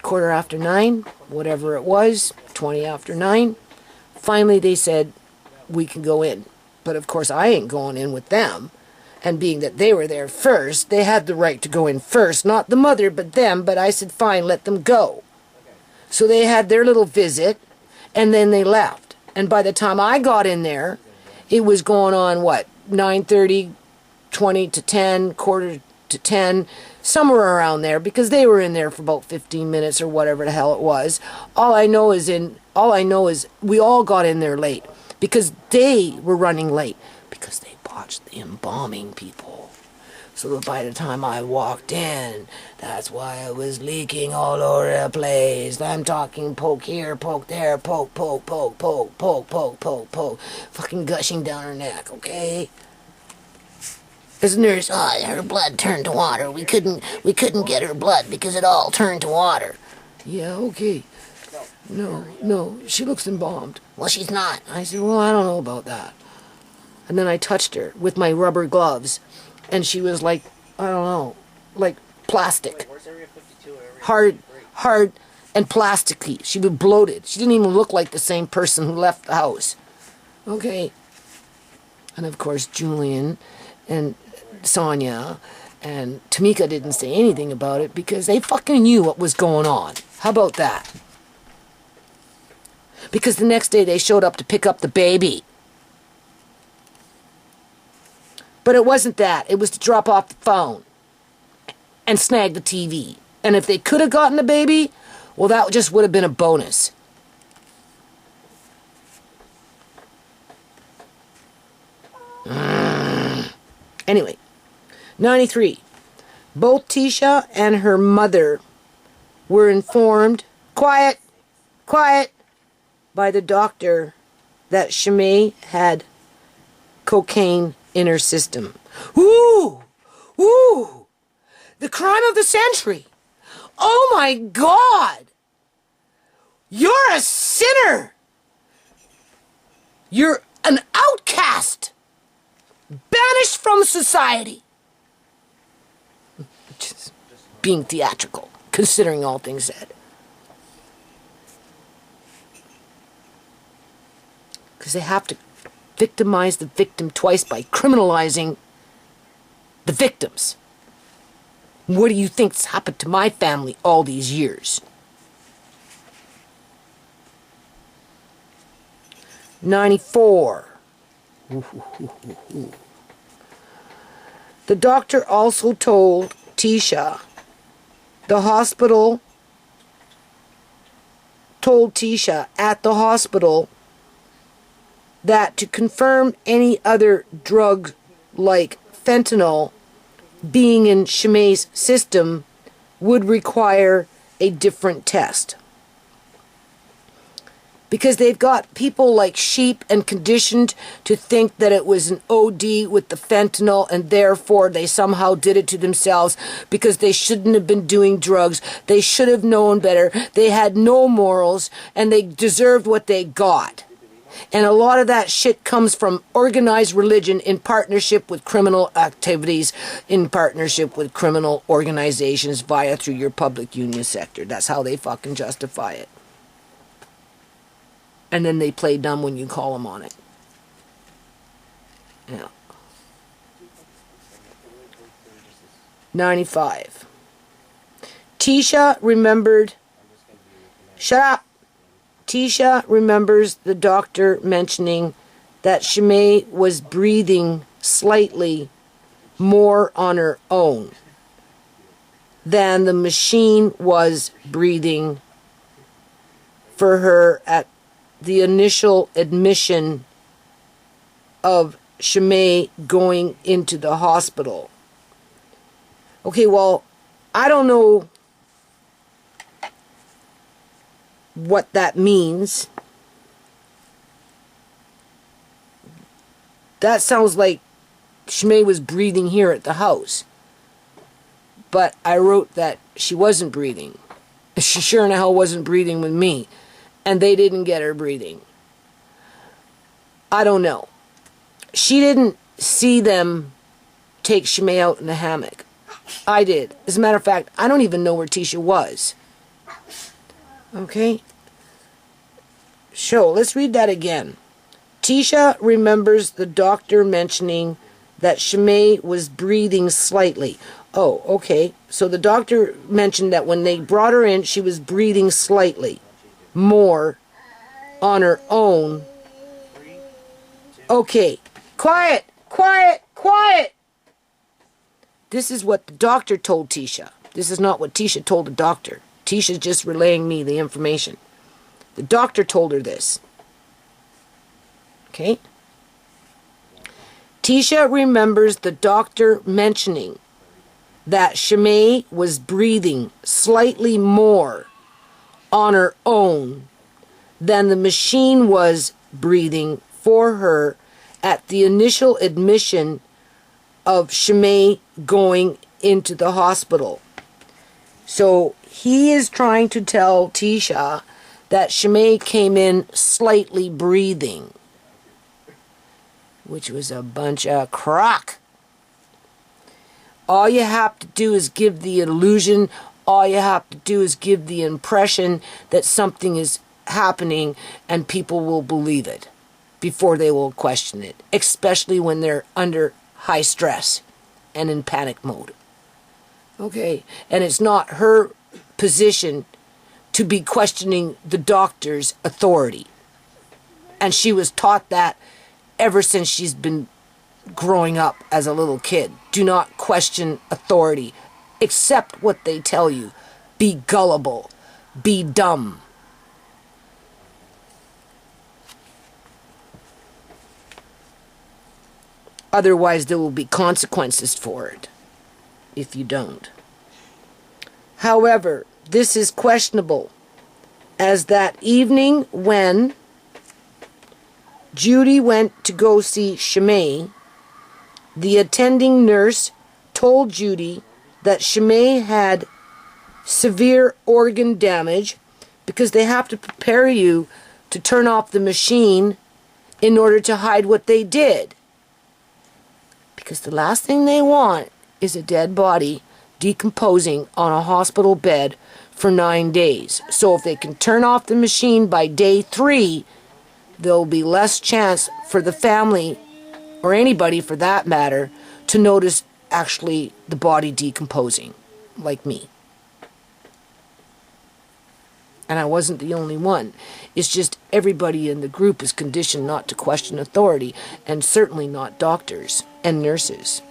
Quarter after 9, whatever it was, 20 after 9. Finally, they said, we can go in. But of course, I ain't going in with them. And being that they were there first, they had the right to go in first. Not the mother, but them. But I said, fine, let them go. So they had their little visit, and then they left. And by the time I got in there, it was going on, 9:30, 20 to 10, quarter to 10, somewhere around there, because they were in there for about 15 minutes or whatever the hell it was. All I know is we all got in there late because they were running late because they botched the embalming, people. So by the time I walked in, that's why it was leaking all over the place. I'm talking poke here, poke there, poke, poke, poke, poke, poke, poke, poke, poke, fucking gushing down her neck, okay? As a nurse, her blood turned to water. We couldn't get her blood because it all turned to water. Yeah, okay. No, she looks embalmed. Well, she's not. I said, well, I don't know about that. And then I touched her with my rubber gloves, and she was like, I don't know, like plastic. Wait, where's Area 52? Area 53? Hard and plasticky. She was bloated. She didn't even look like the same person who left the house. Okay. And of course, Julian and Sonia and Tamika didn't say anything about it because they fucking knew what was going on. How about that? Because the next day they showed up to pick up the baby. But it wasn't that. It was to drop off the phone and snag the TV. And if they could have gotten the baby, well, that just would have been a bonus. Anyway, 93. Both Tisha and her mother were informed, quiet, by the doctor that Shimei had cocaine in her system. Ooh! The crime of the century! Oh my God! You're a sinner! You're an outcast! Banished from society! Just being theatrical, considering all things said. Because they have to victimize the victim twice by criminalizing the victims. What do you think's happened to my family all these years? 94. The doctor also told Tisha, the hospital told Tisha at the hospital that to confirm any other drug like fentanyl being in Shimei's system would require a different test. Because they've got people like sheep and conditioned to think that it was an OD with the fentanyl and therefore they somehow did it to themselves because they shouldn't have been doing drugs. They should have known better. They had no morals and they deserved what they got. And a lot of that shit comes from organized religion in partnership with criminal activities, in partnership with criminal organizations via through your public union sector. That's how they fucking justify it. And then they play dumb when you call them on it. Yeah. 95. Tisha remembered... Shut up! Tisha remembers the doctor mentioning that Shimei was breathing slightly more on her own than the machine was breathing for her at the initial admission of Shimei going into the hospital. Okay, well, I don't know what that means. That sounds like Shimei was breathing here at the house. But I wrote that she wasn't breathing. She sure in the hell wasn't breathing with me. And they didn't get her breathing. I don't know. She didn't see them take Shimei out in the hammock. I did. As a matter of fact, I don't even know where Tisha was. Okay? So, let's read that again. Tisha remembers the doctor mentioning that Shimei was breathing slightly. Oh, okay. So the doctor mentioned that when they brought her in, she was breathing slightly more on her own. Okay. Quiet! This is what the doctor told Tisha. This is not what Tisha told the doctor. Tisha's just relaying me the information. The doctor told her this. Okay? Tisha remembers the doctor mentioning that Shimei was breathing slightly more on her own than the machine was breathing for her at the initial admission of Shimei going into the hospital. So he is trying to tell Tisha that Shimei came in slightly breathing, which was a bunch of crock. All you have to do is give the illusion, all you have to do is give the impression that something is happening, and people will believe it before they will question it, especially when they're under high stress and in panic mode. Okay, and it's not her position to be questioning the doctor's authority. And she was taught that ever since she's been growing up as a little kid. Do not question authority. Accept what they tell you. Be gullible. Be dumb. Otherwise, there will be consequences for it if you don't. However, this is questionable, as that evening when Judy went to go see Shimei, the attending nurse told Judy that Shimei had severe organ damage because they have to prepare you to turn off the machine in order to hide what they did. Because the last thing they want is a dead body decomposing on a hospital bed for 9 days. So if they can turn off the machine by day 3, there'll be less chance for the family, or anybody for that matter, to notice actually the body decomposing, like me. And I wasn't the only one. It's just everybody in the group is conditioned not to question authority, and certainly not doctors and nurses.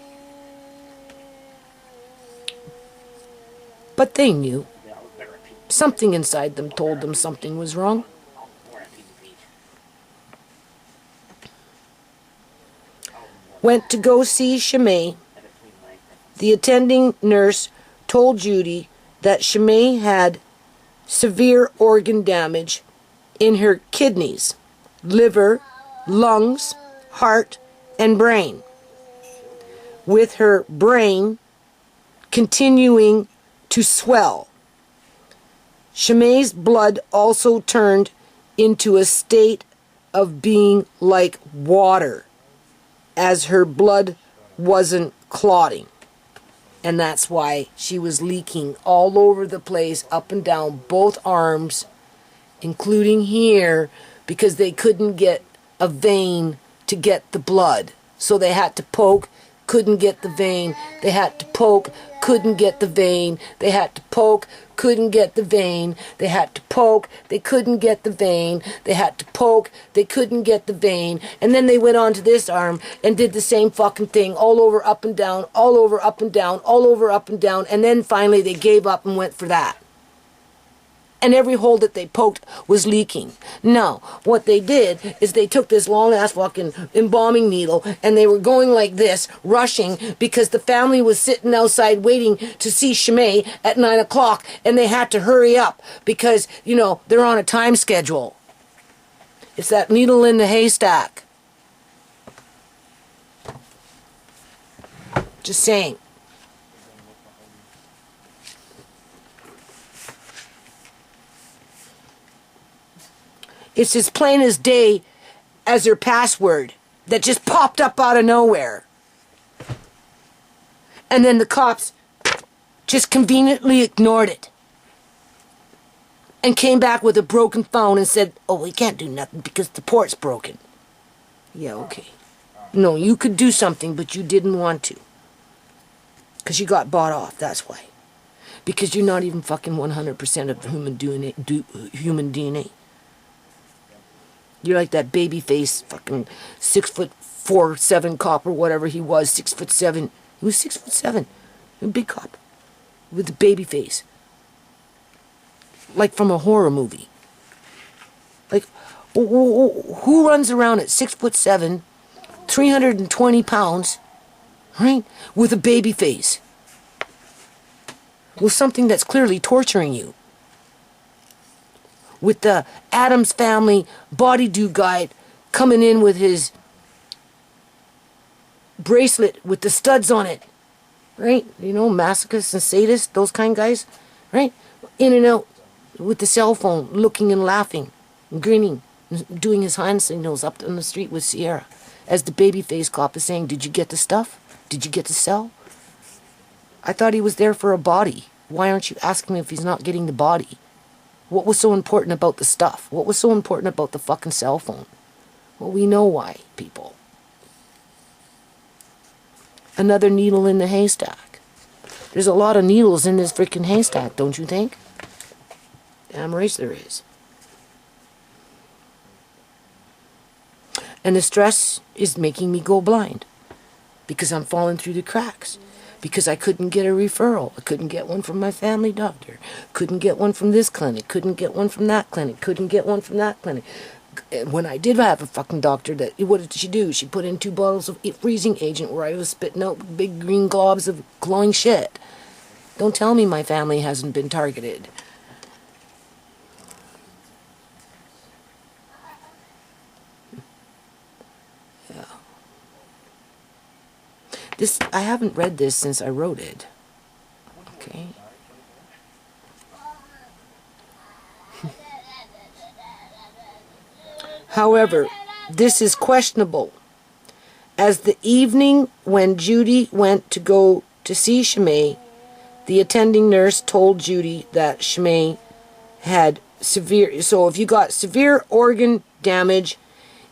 But they knew. Something inside them told them something was wrong. Went to go see Shimei. The attending nurse told Judy that Shimei had severe organ damage in her kidneys, liver, lungs, heart, and brain, with her brain continuing to swell. Shimei's blood also turned into a state of being like water, as her blood wasn't clotting. And that's why she was leaking all over the place, up and down both arms, including here, because they couldn't get a vein to get the blood. So they had to poke, couldn't get the vein. They had to poke, couldn't get the vein. They had to poke, couldn't get the vein. They had to poke, they couldn't get the vein. They had to poke, they couldn't get the vein. And then they went on to this arm and did the same fucking thing all over, up and down, all over, up and down, all over, up and down. And then finally they gave up and went for that. And every hole that they poked was leaking. No, what they did is they took this long-ass fucking embalming needle and they were going like this, rushing, because the family was sitting outside waiting to see Shimei at 9 o'clock, and they had to hurry up because, you know, they're on a time schedule. It's that needle in the haystack. Just saying. It's as plain as day as their password that just popped up out of nowhere. And then the cops just conveniently ignored it. And came back with a broken phone and said, oh, we can't do nothing because the port's broken. Yeah, okay. No, you could do something, but you didn't want to. Because you got bought off, that's why. Because you're not even fucking 100% of human DNA. You're like that baby face, fucking 6'4", cop or whatever he was, 6'7". He was 6'7", a big cop with a baby face, like from a horror movie. Like, who runs around at 6'7", 320 pounds, right, with a baby face, with something that's clearly torturing you? With the Addams Family Body Do Guide coming in with his bracelet with the studs on it, right? You know, masochists and sadists, those kind of guys, right? In and out with the cell phone, looking and laughing, and grinning, and doing his hand signals up on the street with Sierra, as the babyface cop is saying, "Did you get the stuff? Did you get the cell?" I thought he was there for a body. Why aren't you asking me if he's not getting the body? What was so important about the stuff? What was so important about the fucking cell phone? Well, we know why, people. Another needle in the haystack. There's a lot of needles in this freaking haystack, don't you think? Damn right there is. And the stress is making me go blind. Because I'm falling through the cracks. Because I couldn't get a referral. I couldn't get one from my family doctor. Couldn't get one from this clinic. Couldn't get one from that clinic. Couldn't get one from that clinic. When I did have a fucking doctor, what did she do? She put in 2 bottles of freezing agent where I was spitting out big green globs of glowing shit. Don't tell me my family hasn't been targeted. Yeah. I haven't read this since I wrote it. Okay. However, this is questionable, as the evening when Judy went to go to see Shimei, the attending nurse told Judy that Shimei had so if you got severe organ damage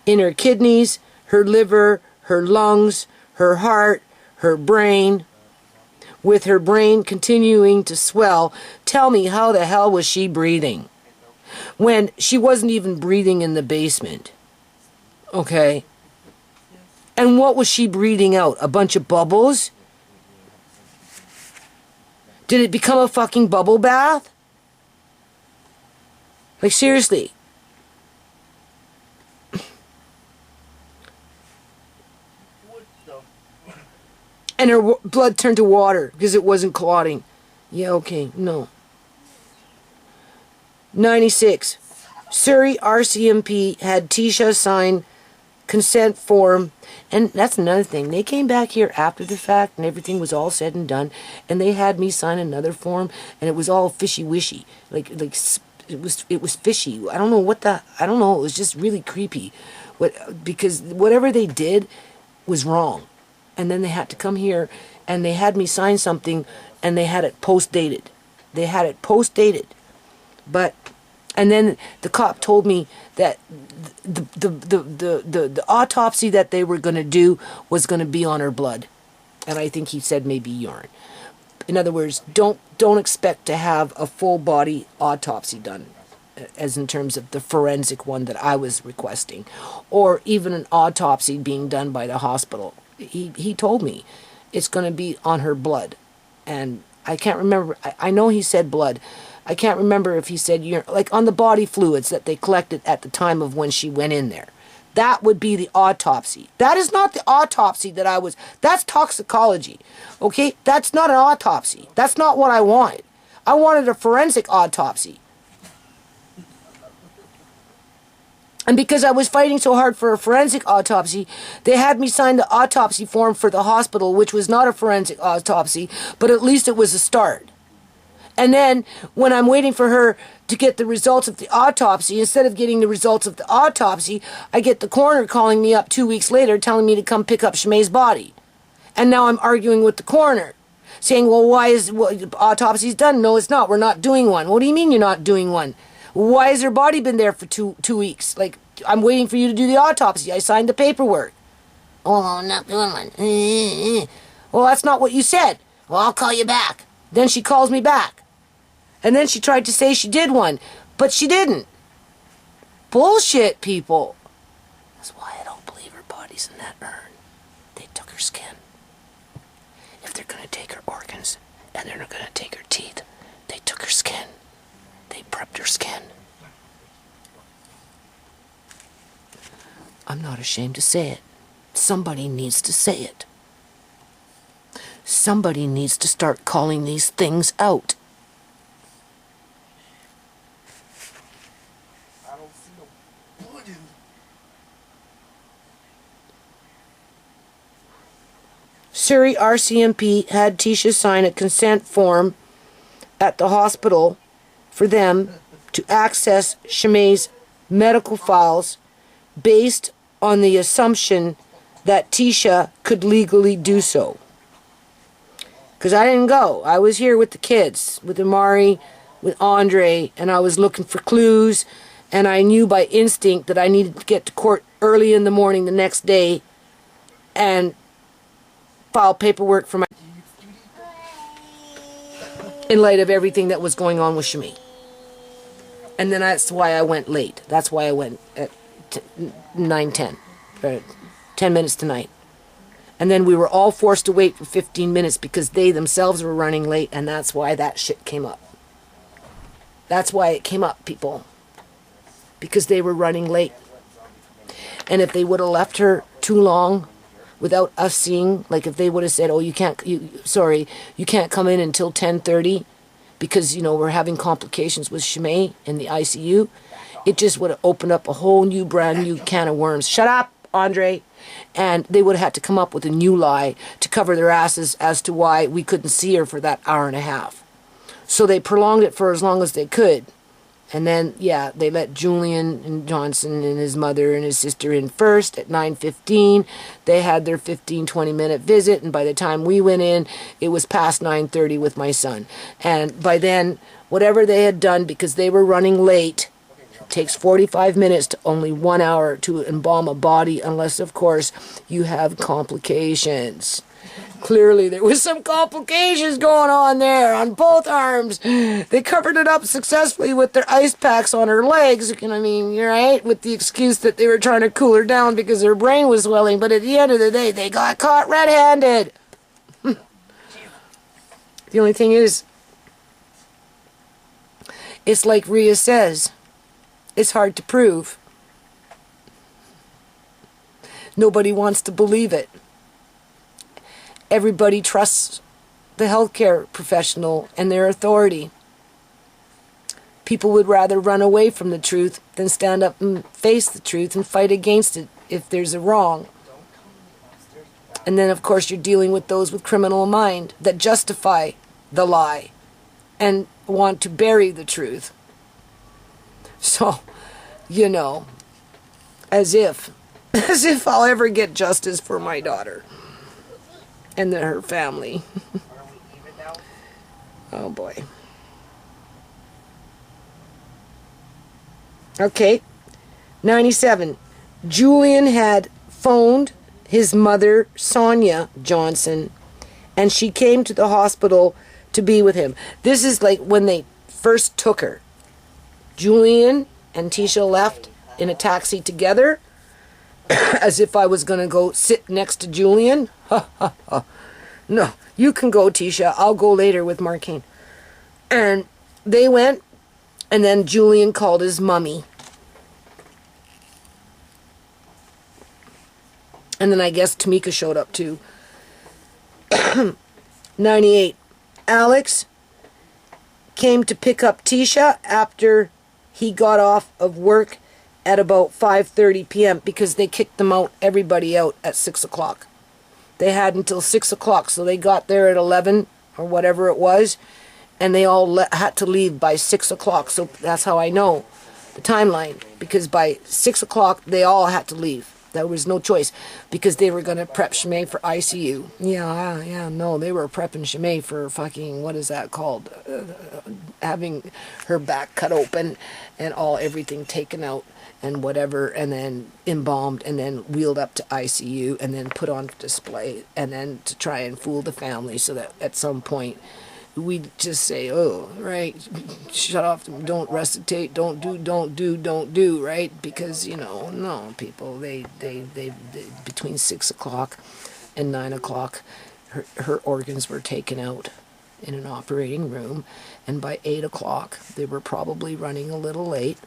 in her kidneys, her liver, her lungs, her heart, her brain, with her brain continuing to swell, tell me, how the hell was she breathing? When she wasn't even breathing in the basement. Okay? And what was she breathing out? A bunch of bubbles? Did it become a fucking bubble bath? Like, seriously. And her blood turned to water because it wasn't clotting. Yeah, okay, no. 96. Surrey RCMP had Tisha sign consent form. And that's another thing. They came back here after the fact and everything was all said and done. And they had me sign another form. And it was all fishy-wishy. Like it was fishy. I don't know. It was just really creepy. Because whatever they did was wrong. And then they had to come here and they had me sign something and they had it post-dated. They had it post-dated. And then the cop told me that the autopsy that they were going to do was going to be on her blood. And I think he said maybe urine. In other words, don't expect to have a full body autopsy done, as in terms of the forensic one that I was requesting, or even an autopsy being done by the hospital. He told me it's going to be on her blood. And I can't remember. I know he said blood. I can't remember if he said urine, like on the body fluids that they collected at the time of when she went in there. That would be the autopsy. That is not the autopsy that's toxicology. Okay? That's not an autopsy. That's not what I wanted. I wanted a forensic autopsy. And because I was fighting so hard for a forensic autopsy, they had me sign the autopsy form for the hospital, which was not a forensic autopsy, but at least it was a start. And then, when I'm waiting for her to get the results of the autopsy, instead of getting the results of the autopsy, I get the coroner calling me up 2 weeks later, telling me to come pick up Shimei's body. And now I'm arguing with the coroner, saying, well, autopsy's done? No, it's not. We're not doing one. What do you mean you're not doing one? Why has her body been there for two weeks? Like, I'm waiting for you to do the autopsy. I signed the paperwork. Oh, I'm not doing one. Well, that's not what you said. Well, I'll call you back. Then she calls me back. And then she tried to say she did one, but she didn't. Bullshit, people. That's why I don't believe her body's in that urn. They took her skin. If they're going to take her organs, and they're not going to take her teeth, they took her skin. They prepped her skin. I'm not ashamed to say it. Somebody needs to say it. Somebody needs to start calling these things out. I don't see no blood in. Surrey RCMP had Tisha sign a consent form at the hospital for them to access Shimei's medical files based on the assumption that Tisha could legally do so. Because I didn't go. I was here with the kids, with Amari, with Andre, and I was looking for clues, and I knew by instinct that I needed to get to court early in the morning the next day and file paperwork for my... in light of everything that was going on with Shimei. And then that's why I went late. That's why I went at 9:10, or 10 minutes to 9. And then we were all forced to wait for 15 minutes because they themselves were running late, and that's why that shit came up. That's why it came up, people. Because they were running late. And if they would have left her too long without us seeing, like if they would have said, oh, you can't come in until 10:30 because, you know, we're having complications with Shimei in the ICU, it just would have opened up a whole new, brand new can of worms. Shut up, Andre. And they would have had to come up with a new lie to cover their asses as to why we couldn't see her for that hour and a half. So they prolonged it for as long as they could. And then, yeah, they let Julian and Johnson and his mother and his sister in first at 9:15. They had their 15-20 minute visit, and by the time we went in, it was past 9:30 with my son. And by then, whatever they had done, because they were running late, it takes 45 minutes to only 1 hour to embalm a body, unless, of course, you have complications. Clearly, there was some complications going on there on both arms. They covered it up successfully with their ice packs on her legs. I mean, you're right, with the excuse that they were trying to cool her down because her brain was swelling. But at the end of the day, they got caught red-handed. The only thing is, it's like Rhea says, it's hard to prove. Nobody wants to believe it. Everybody trusts the healthcare professional and their authority. People would rather run away from the truth than stand up and face the truth and fight against it if there's a wrong. And then, of course, you're dealing with those with criminal mind that justify the lie and want to bury the truth. So, you know, as if I'll ever get justice for my daughter. And then her family. Oh boy. Okay. 97. Julian had phoned his mother, Sonia Johnson, and she came to the hospital to be with him. This is like when they first took her. Julian and Tisha left in a taxi together. As if I was going to go sit next to Julian. No, you can go, Tisha. I'll go later with Marquine. And they went, and then Julian called his mummy. And then I guess Tamika showed up too. 98. Alex came to pick up Tisha after he got off of work at about 5:30 p.m. because they kicked them out, everybody out at 6 o'clock. They had until 6 o'clock, so they got there at 11 or whatever it was, and they all had to leave by 6 o'clock. So that's how I know the timeline, because by 6 o'clock they all had to leave. There was no choice because they were going to prep Shimei for ICU. No, they were prepping Shimei for fucking, what is that called? Having her back cut open and everything taken out and whatever, and then embalmed, and then wheeled up to ICU, and then put on display, and then to try and fool the family so that at some point we'd just say, oh, right, shut off, don't recitate, don't do, right? Because, you know, no, people, they between 6 o'clock and 9 o'clock, her organs were taken out in an operating room, and by 8 o'clock, they were probably running a little late,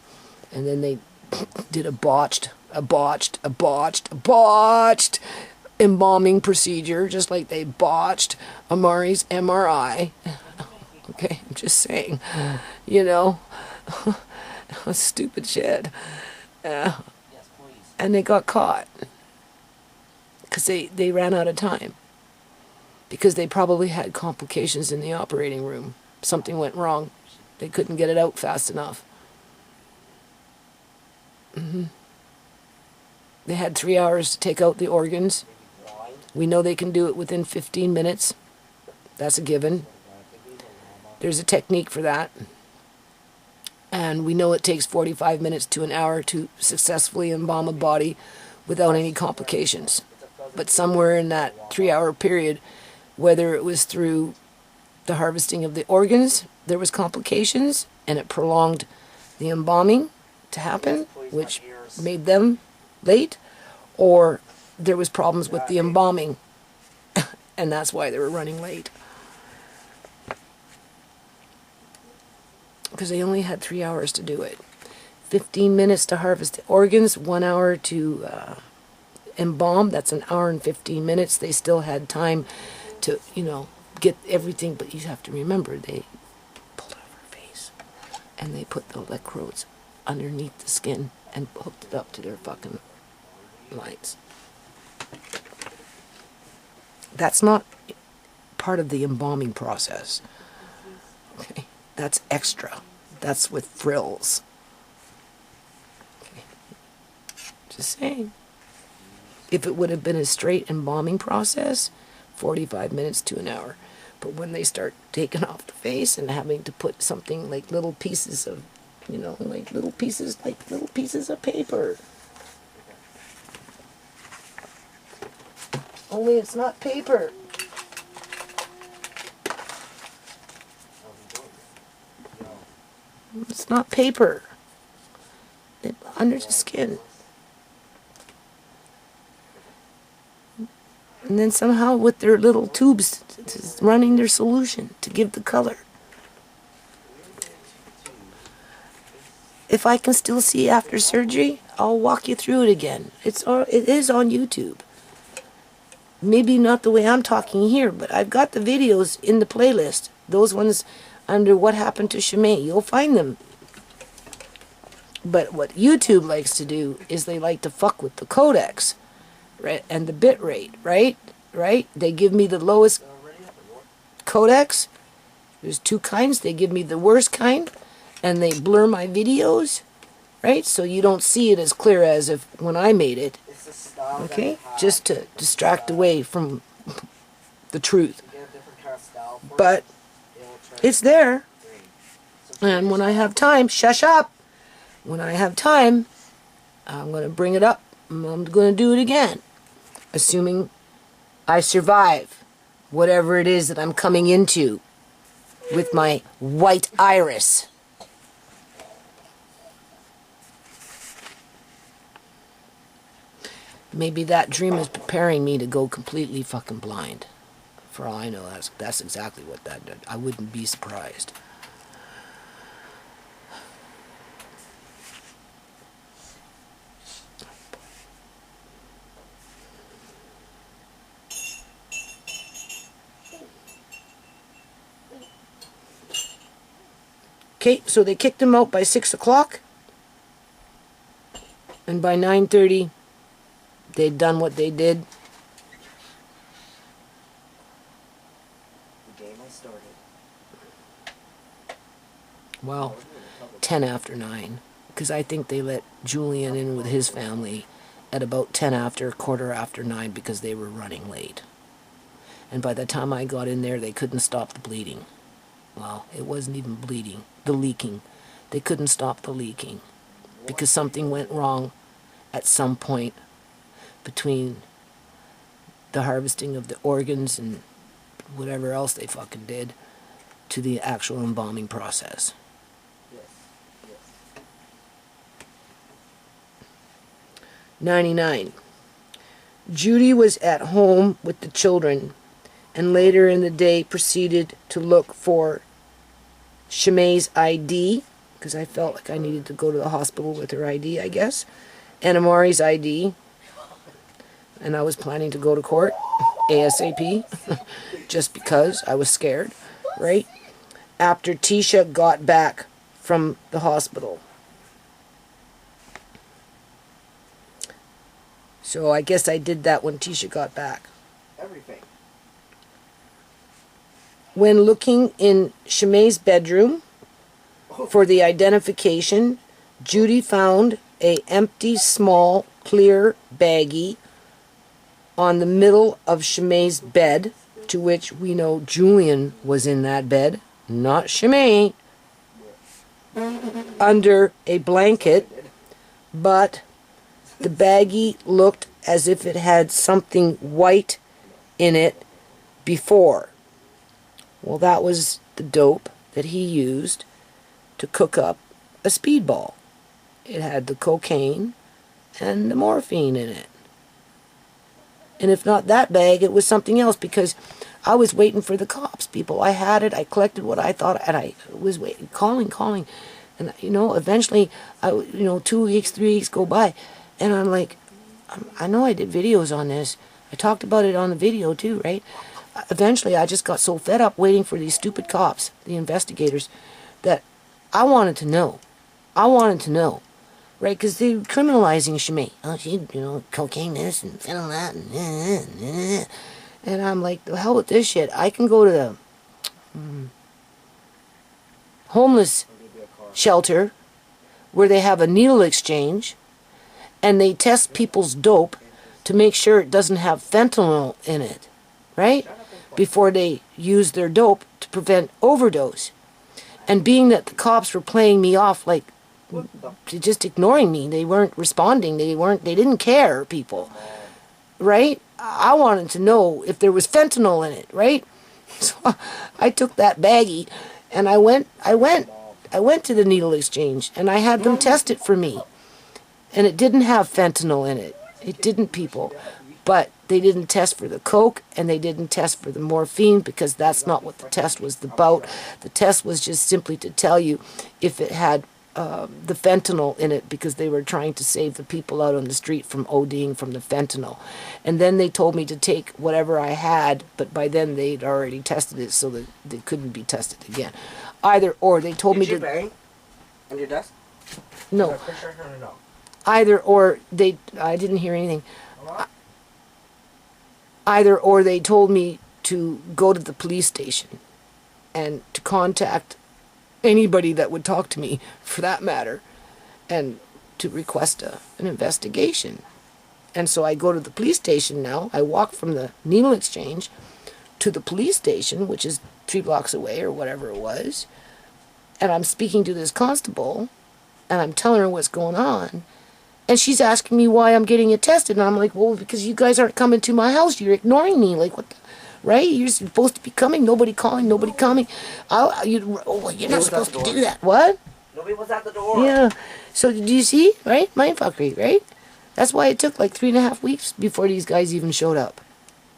and then they did a botched embalming procedure, just like they botched Amari's MRI. Okay, I'm just saying, you know, stupid shit. And they got caught because they ran out of time. because they probably had complications in the operating room. Something went wrong. They couldn't get it out fast enough. They had 3 hours to take out the organs. We know they can do it within 15 minutes. That's a given. There's a technique for that. And we know it takes 45 minutes to an hour to successfully embalm a body without any complications. But somewhere in that 3-hour period, whether it was through the harvesting of the organs, there was complications, and it prolonged the embalming to happen, which made them late, or there was problems with the embalming, and that's why they were running late. Because they only had 3 hours to do it. 15 minutes to harvest the organs, 1 hour to embalm. That's an hour and 15 minutes. They still had time to, get everything, but you have to remember, they pulled off her face, and they put the electrodes underneath the skin and hooked it up to their fucking lines. That's not part of the embalming process. Okay, that's extra. That's with frills. Okay. Just saying. If it would have been a straight embalming process, 45 minutes to an hour. But when they start taking off the face and having to put something like little pieces of, like little pieces of paper. Only it's not paper. It's not paper. It's under the skin. And then somehow with their little tubes running their solution to give the color. If I can still see after surgery, I'll walk you through it again. It is on YouTube. Maybe not the way I'm talking here, but I've got the videos in the playlist. Those ones under What Happened to Shimei. You'll find them. But what YouTube likes to do is they like to fuck with the codecs, right, and the bit rate, right? They give me the lowest codecs. There's two kinds. They give me the worst kind, and they blur my videos, right? So you don't see it as clear as if when I made it. Okay, just to distract away from the truth. But it's there. And when I have time, shush up. When I have time, I'm going to bring it up. I'm going to do it again. Assuming I survive whatever it is that I'm coming into with my white iris. Maybe that dream is preparing me to go completely fucking blind. For all I know, that's exactly what that did. I wouldn't be surprised. Okay, so they kicked him out by 6 o'clock. And by 9:30, they'd done what they did. The game has started. Well, 10 after 9. Because I think they let Julian in with his family at about 10 after, quarter after 9, because they were running late. And by the time I got in there, they couldn't stop the bleeding. Well, it wasn't even bleeding. The leaking. They couldn't stop the leaking. Because something went wrong at some point between the harvesting of the organs and whatever else they fucking did to the actual embalming process. Yes. 99. Judy was at home with the children and later in the day proceeded to look for Shimei's ID, because I felt like I needed to go to the hospital with her ID, I guess, and Amari's ID, and I was planning to go to court ASAP, just because I was scared, right? After Tisha got back from the hospital. So I guess I did that when Tisha got back. Everything. when looking in Shimei's bedroom for the identification, Judy found a empty, small, clear baggie on the middle of Shimei's bed, to which we know Julian was in that bed, not Shimei, under a blanket, but the baggie looked as if it had something white in it before. Well, that was the dope that he used to cook up a speedball. It had the cocaine and the morphine in it. And if not that bag, it was something else, because I was waiting for the cops, people. I had it, I collected what I thought, and I was waiting, calling. And, eventually, 2 weeks, 3 weeks go by, and I'm like, I know I did videos on this. I talked about it on the video too, right? Eventually, I just got so fed up waiting for these stupid cops, the investigators, that I wanted to know. Right, because they were criminalizing Shimei. Oh, she, cocaine this and fentanyl that. And I'm like, the hell with this shit. I can go to the homeless shelter where they have a needle exchange and they test people's dope to make sure it doesn't have fentanyl in it, right? Before they use their dope to prevent overdose. And being that the cops were playing me off like just ignoring me, they weren't responding, they didn't care, people, right? I wanted to know if there was fentanyl in it, right? So I took that baggie and I went to the needle exchange and I had them test it for me, and it didn't have fentanyl in it. It didn't, people. But they didn't test for the coke and they didn't test for the morphine, because that's not what the test was about. The test was just simply to tell you if it had the fentanyl in it, because they were trying to save the people out on the street from ODing from the fentanyl. And then they told me to take whatever I had, but by then they'd already tested it, so that they couldn't be tested again. Either or, they told me to... Did you bang on your desk? No. Either or, I didn't hear anything. Either or, they told me to go to the police station and to contact anybody that would talk to me, for that matter, and to request an investigation. And so I go to the police station now. I walk from the needle exchange to the police station, which is 3 blocks away or whatever it was, and I'm speaking to this constable, and I'm telling her what's going on, and she's asking me why I'm getting it tested, and I'm like, well, because you guys aren't coming to my house. You're ignoring me. Like, what the... Right? You're supposed to be coming. Nobody calling. Nobody coming. You're not supposed to do that. What? Nobody was at the door. Yeah. So, do you see? Right? Mindfuckery, right? That's why it took like 3.5 weeks before these guys even showed up.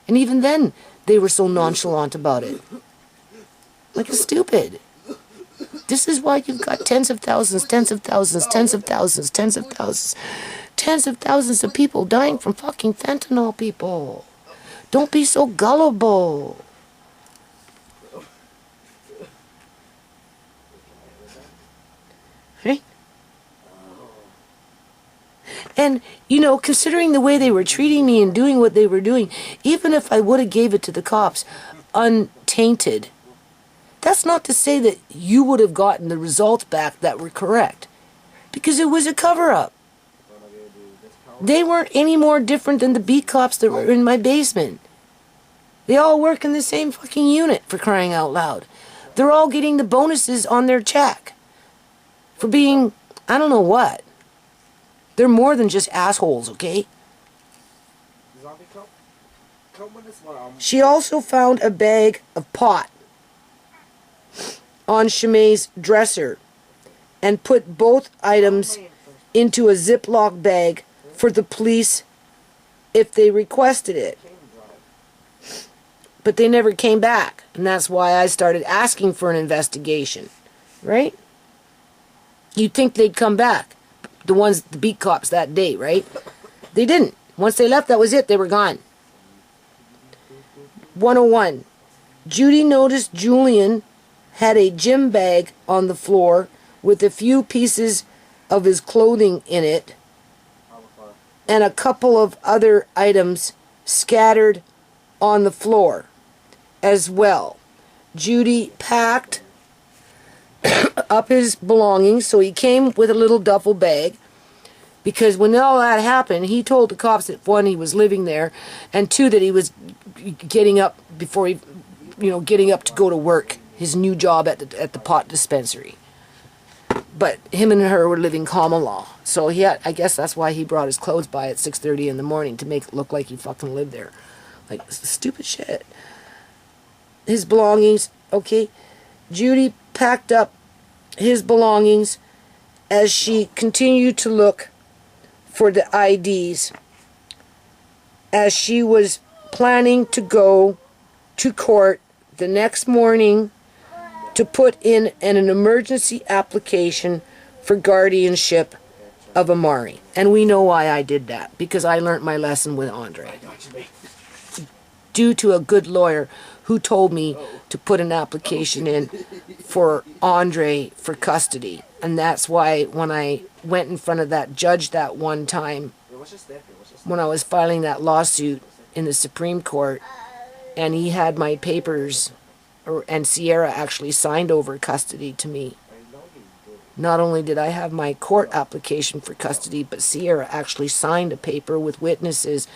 And even then, they were so nonchalant about it. Like, it's stupid. This is why you've got tens of thousands of people dying from fucking fentanyl, people. Don't be so gullible. Right? And, considering the way they were treating me and doing what they were doing, even if I would have gave it to the cops untainted, that's not to say that you would have gotten the results back that were correct. Because it was a cover-up. They weren't any more different than the beat cops that were in my basement. They all work in the same fucking unit, for crying out loud. They're all getting the bonuses on their check for being, I don't know what. They're more than just assholes, okay? She also found a bag of pot on Shimei's dresser and put both items into a Ziploc bag for the police if they requested it. But they never came back, and that's why I started asking for an investigation, right? You'd think they'd come back, the beat cops that day, right? They didn't. Once they left, that was it. They were gone. 101. Judy noticed Julian had a gym bag on the floor with a few pieces of his clothing in it and a couple of other items scattered on the floor as well. Judy packed up his belongings, so he came with a little duffel bag. Because when all that happened, he told the cops that one, he was living there, and two, that he was getting up before he, getting up to go to work, his new job at the pot dispensary. But him and her were living common law, so I guess that's why he brought his clothes by at 6:30 in the morning to make it look like he fucking lived there, like stupid shit. His belongings, okay. Judy packed up his belongings as she continued to look for the IDs, as she was planning to go to court the next morning to put in an emergency application for guardianship of Amari. And we know why I did that, because I learned my lesson with Andre. Due to a good lawyer who told me to put an application in for Andre for custody. And that's why when I went in front of that judge that one time, when I was filing that lawsuit in the Supreme Court, and he had my papers, and Sierra actually signed over custody to me. Not only did I have my court application for custody, but Sierra actually signed a paper with witnesses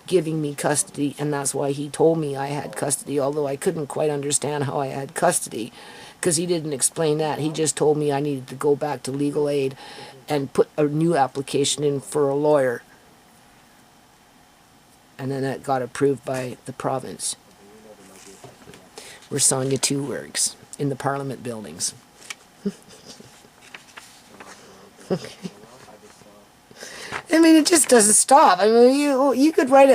giving me custody, and that's why he told me I had custody, although I couldn't quite understand how I had custody, because he didn't explain that. He just told me I needed to go back to legal aid and put a new application in for a lawyer. And then that got approved by the province, where Sonia 2 works, in the Parliament buildings. Okay. I mean, it just doesn't stop. I mean, you could write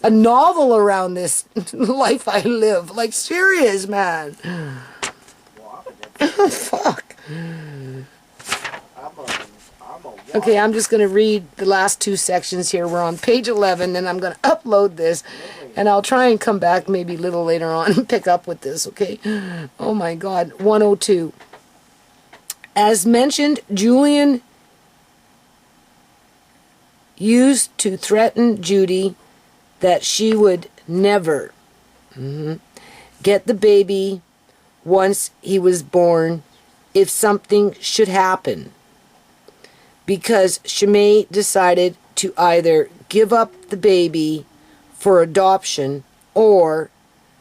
a novel around this life I live. Like, serious, man. Fuck. Okay, I'm just going to read the last two sections here. We're on page 11, and I'm going to upload this, and I'll try and come back maybe a little later on and pick up with this, okay? Oh, my God. 102. As mentioned, Julian used to threaten Judy that she would never get the baby once he was born if something should happen, because Shimei decided to either give up the baby for adoption or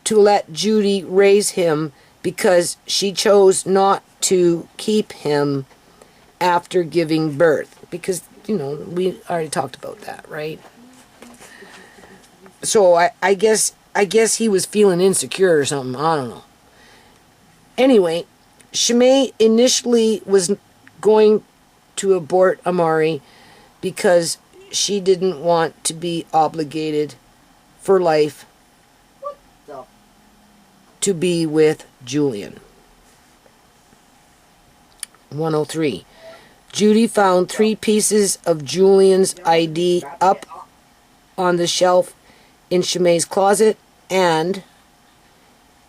to let Judy raise him, because she chose not to keep him after giving birth. Because, we already talked about that, right? So I guess he was feeling insecure or something. I don't know. Anyway, Shimei initially was going to abort Amari because she didn't want to be obligated for life to be with Julian. 103. Judy found 3 pieces of Julian's ID up on the shelf in Shimei's closet, and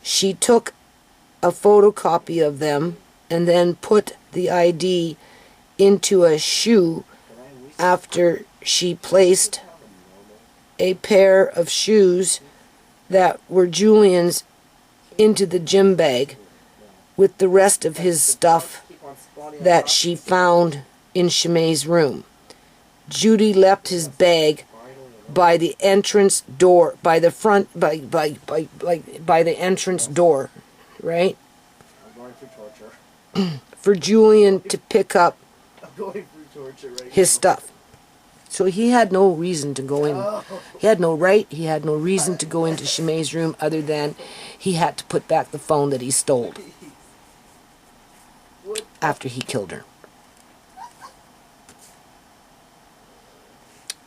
she took a photocopy of them and then put the ID into a shoe after she placed a pair of shoes that were Julian's into the gym bag with the rest of his stuff that she found in Shimei's room. Judy left his bag by the entrance door, by the entrance door, right? I'm going through torture. For Julian to pick up I'm going through torture right his stuff. So he had no reason to go in. He had no right, he had no reason to go into Shimei's room other than he had to put back the phone that he stole after he killed her.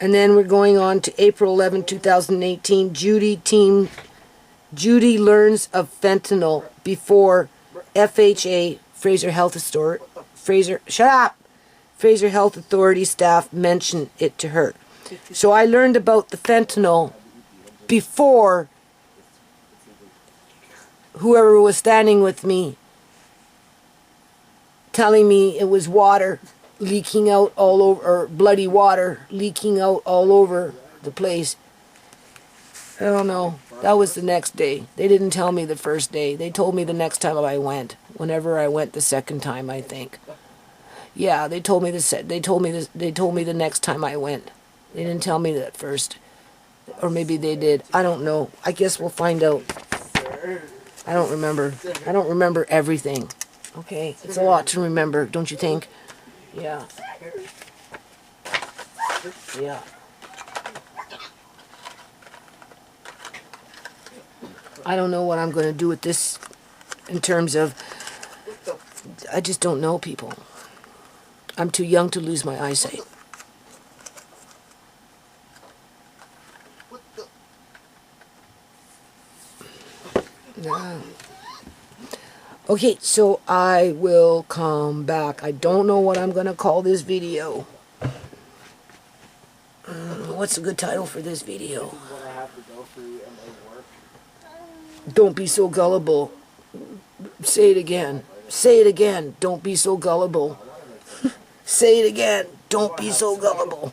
And then we're going on to April 11, 2018. Judy learns of fentanyl before FHA, Fraser Health Authority, Fraser Health Authority staff mentioned it to her. So I learned about the fentanyl before whoever was standing with me telling me it was water leaking out all over, or bloody water leaking out all over the place. I don't know. That was the next day. They didn't tell me the first day. They told me the next time I went. Whenever I went the second time, I think. Yeah, they told me they told me this. They told me the next time I went. They didn't tell me that first, or maybe they did. I don't know. I guess we'll find out. I don't remember. I don't remember everything. Okay, it's a lot to remember, don't you think? Yeah. Yeah. I don't know what I'm going to do with this in terms of, I just don't know, people. I'm too young to lose my eyesight. Yeah. Okay, so I will come back. I don't know what I'm going to call this video. What's a good title for this video? What I have to go through and my work. Don't be so gullible. Say it again. Say it again. Don't be so gullible. Say it again. Don't be so gullible.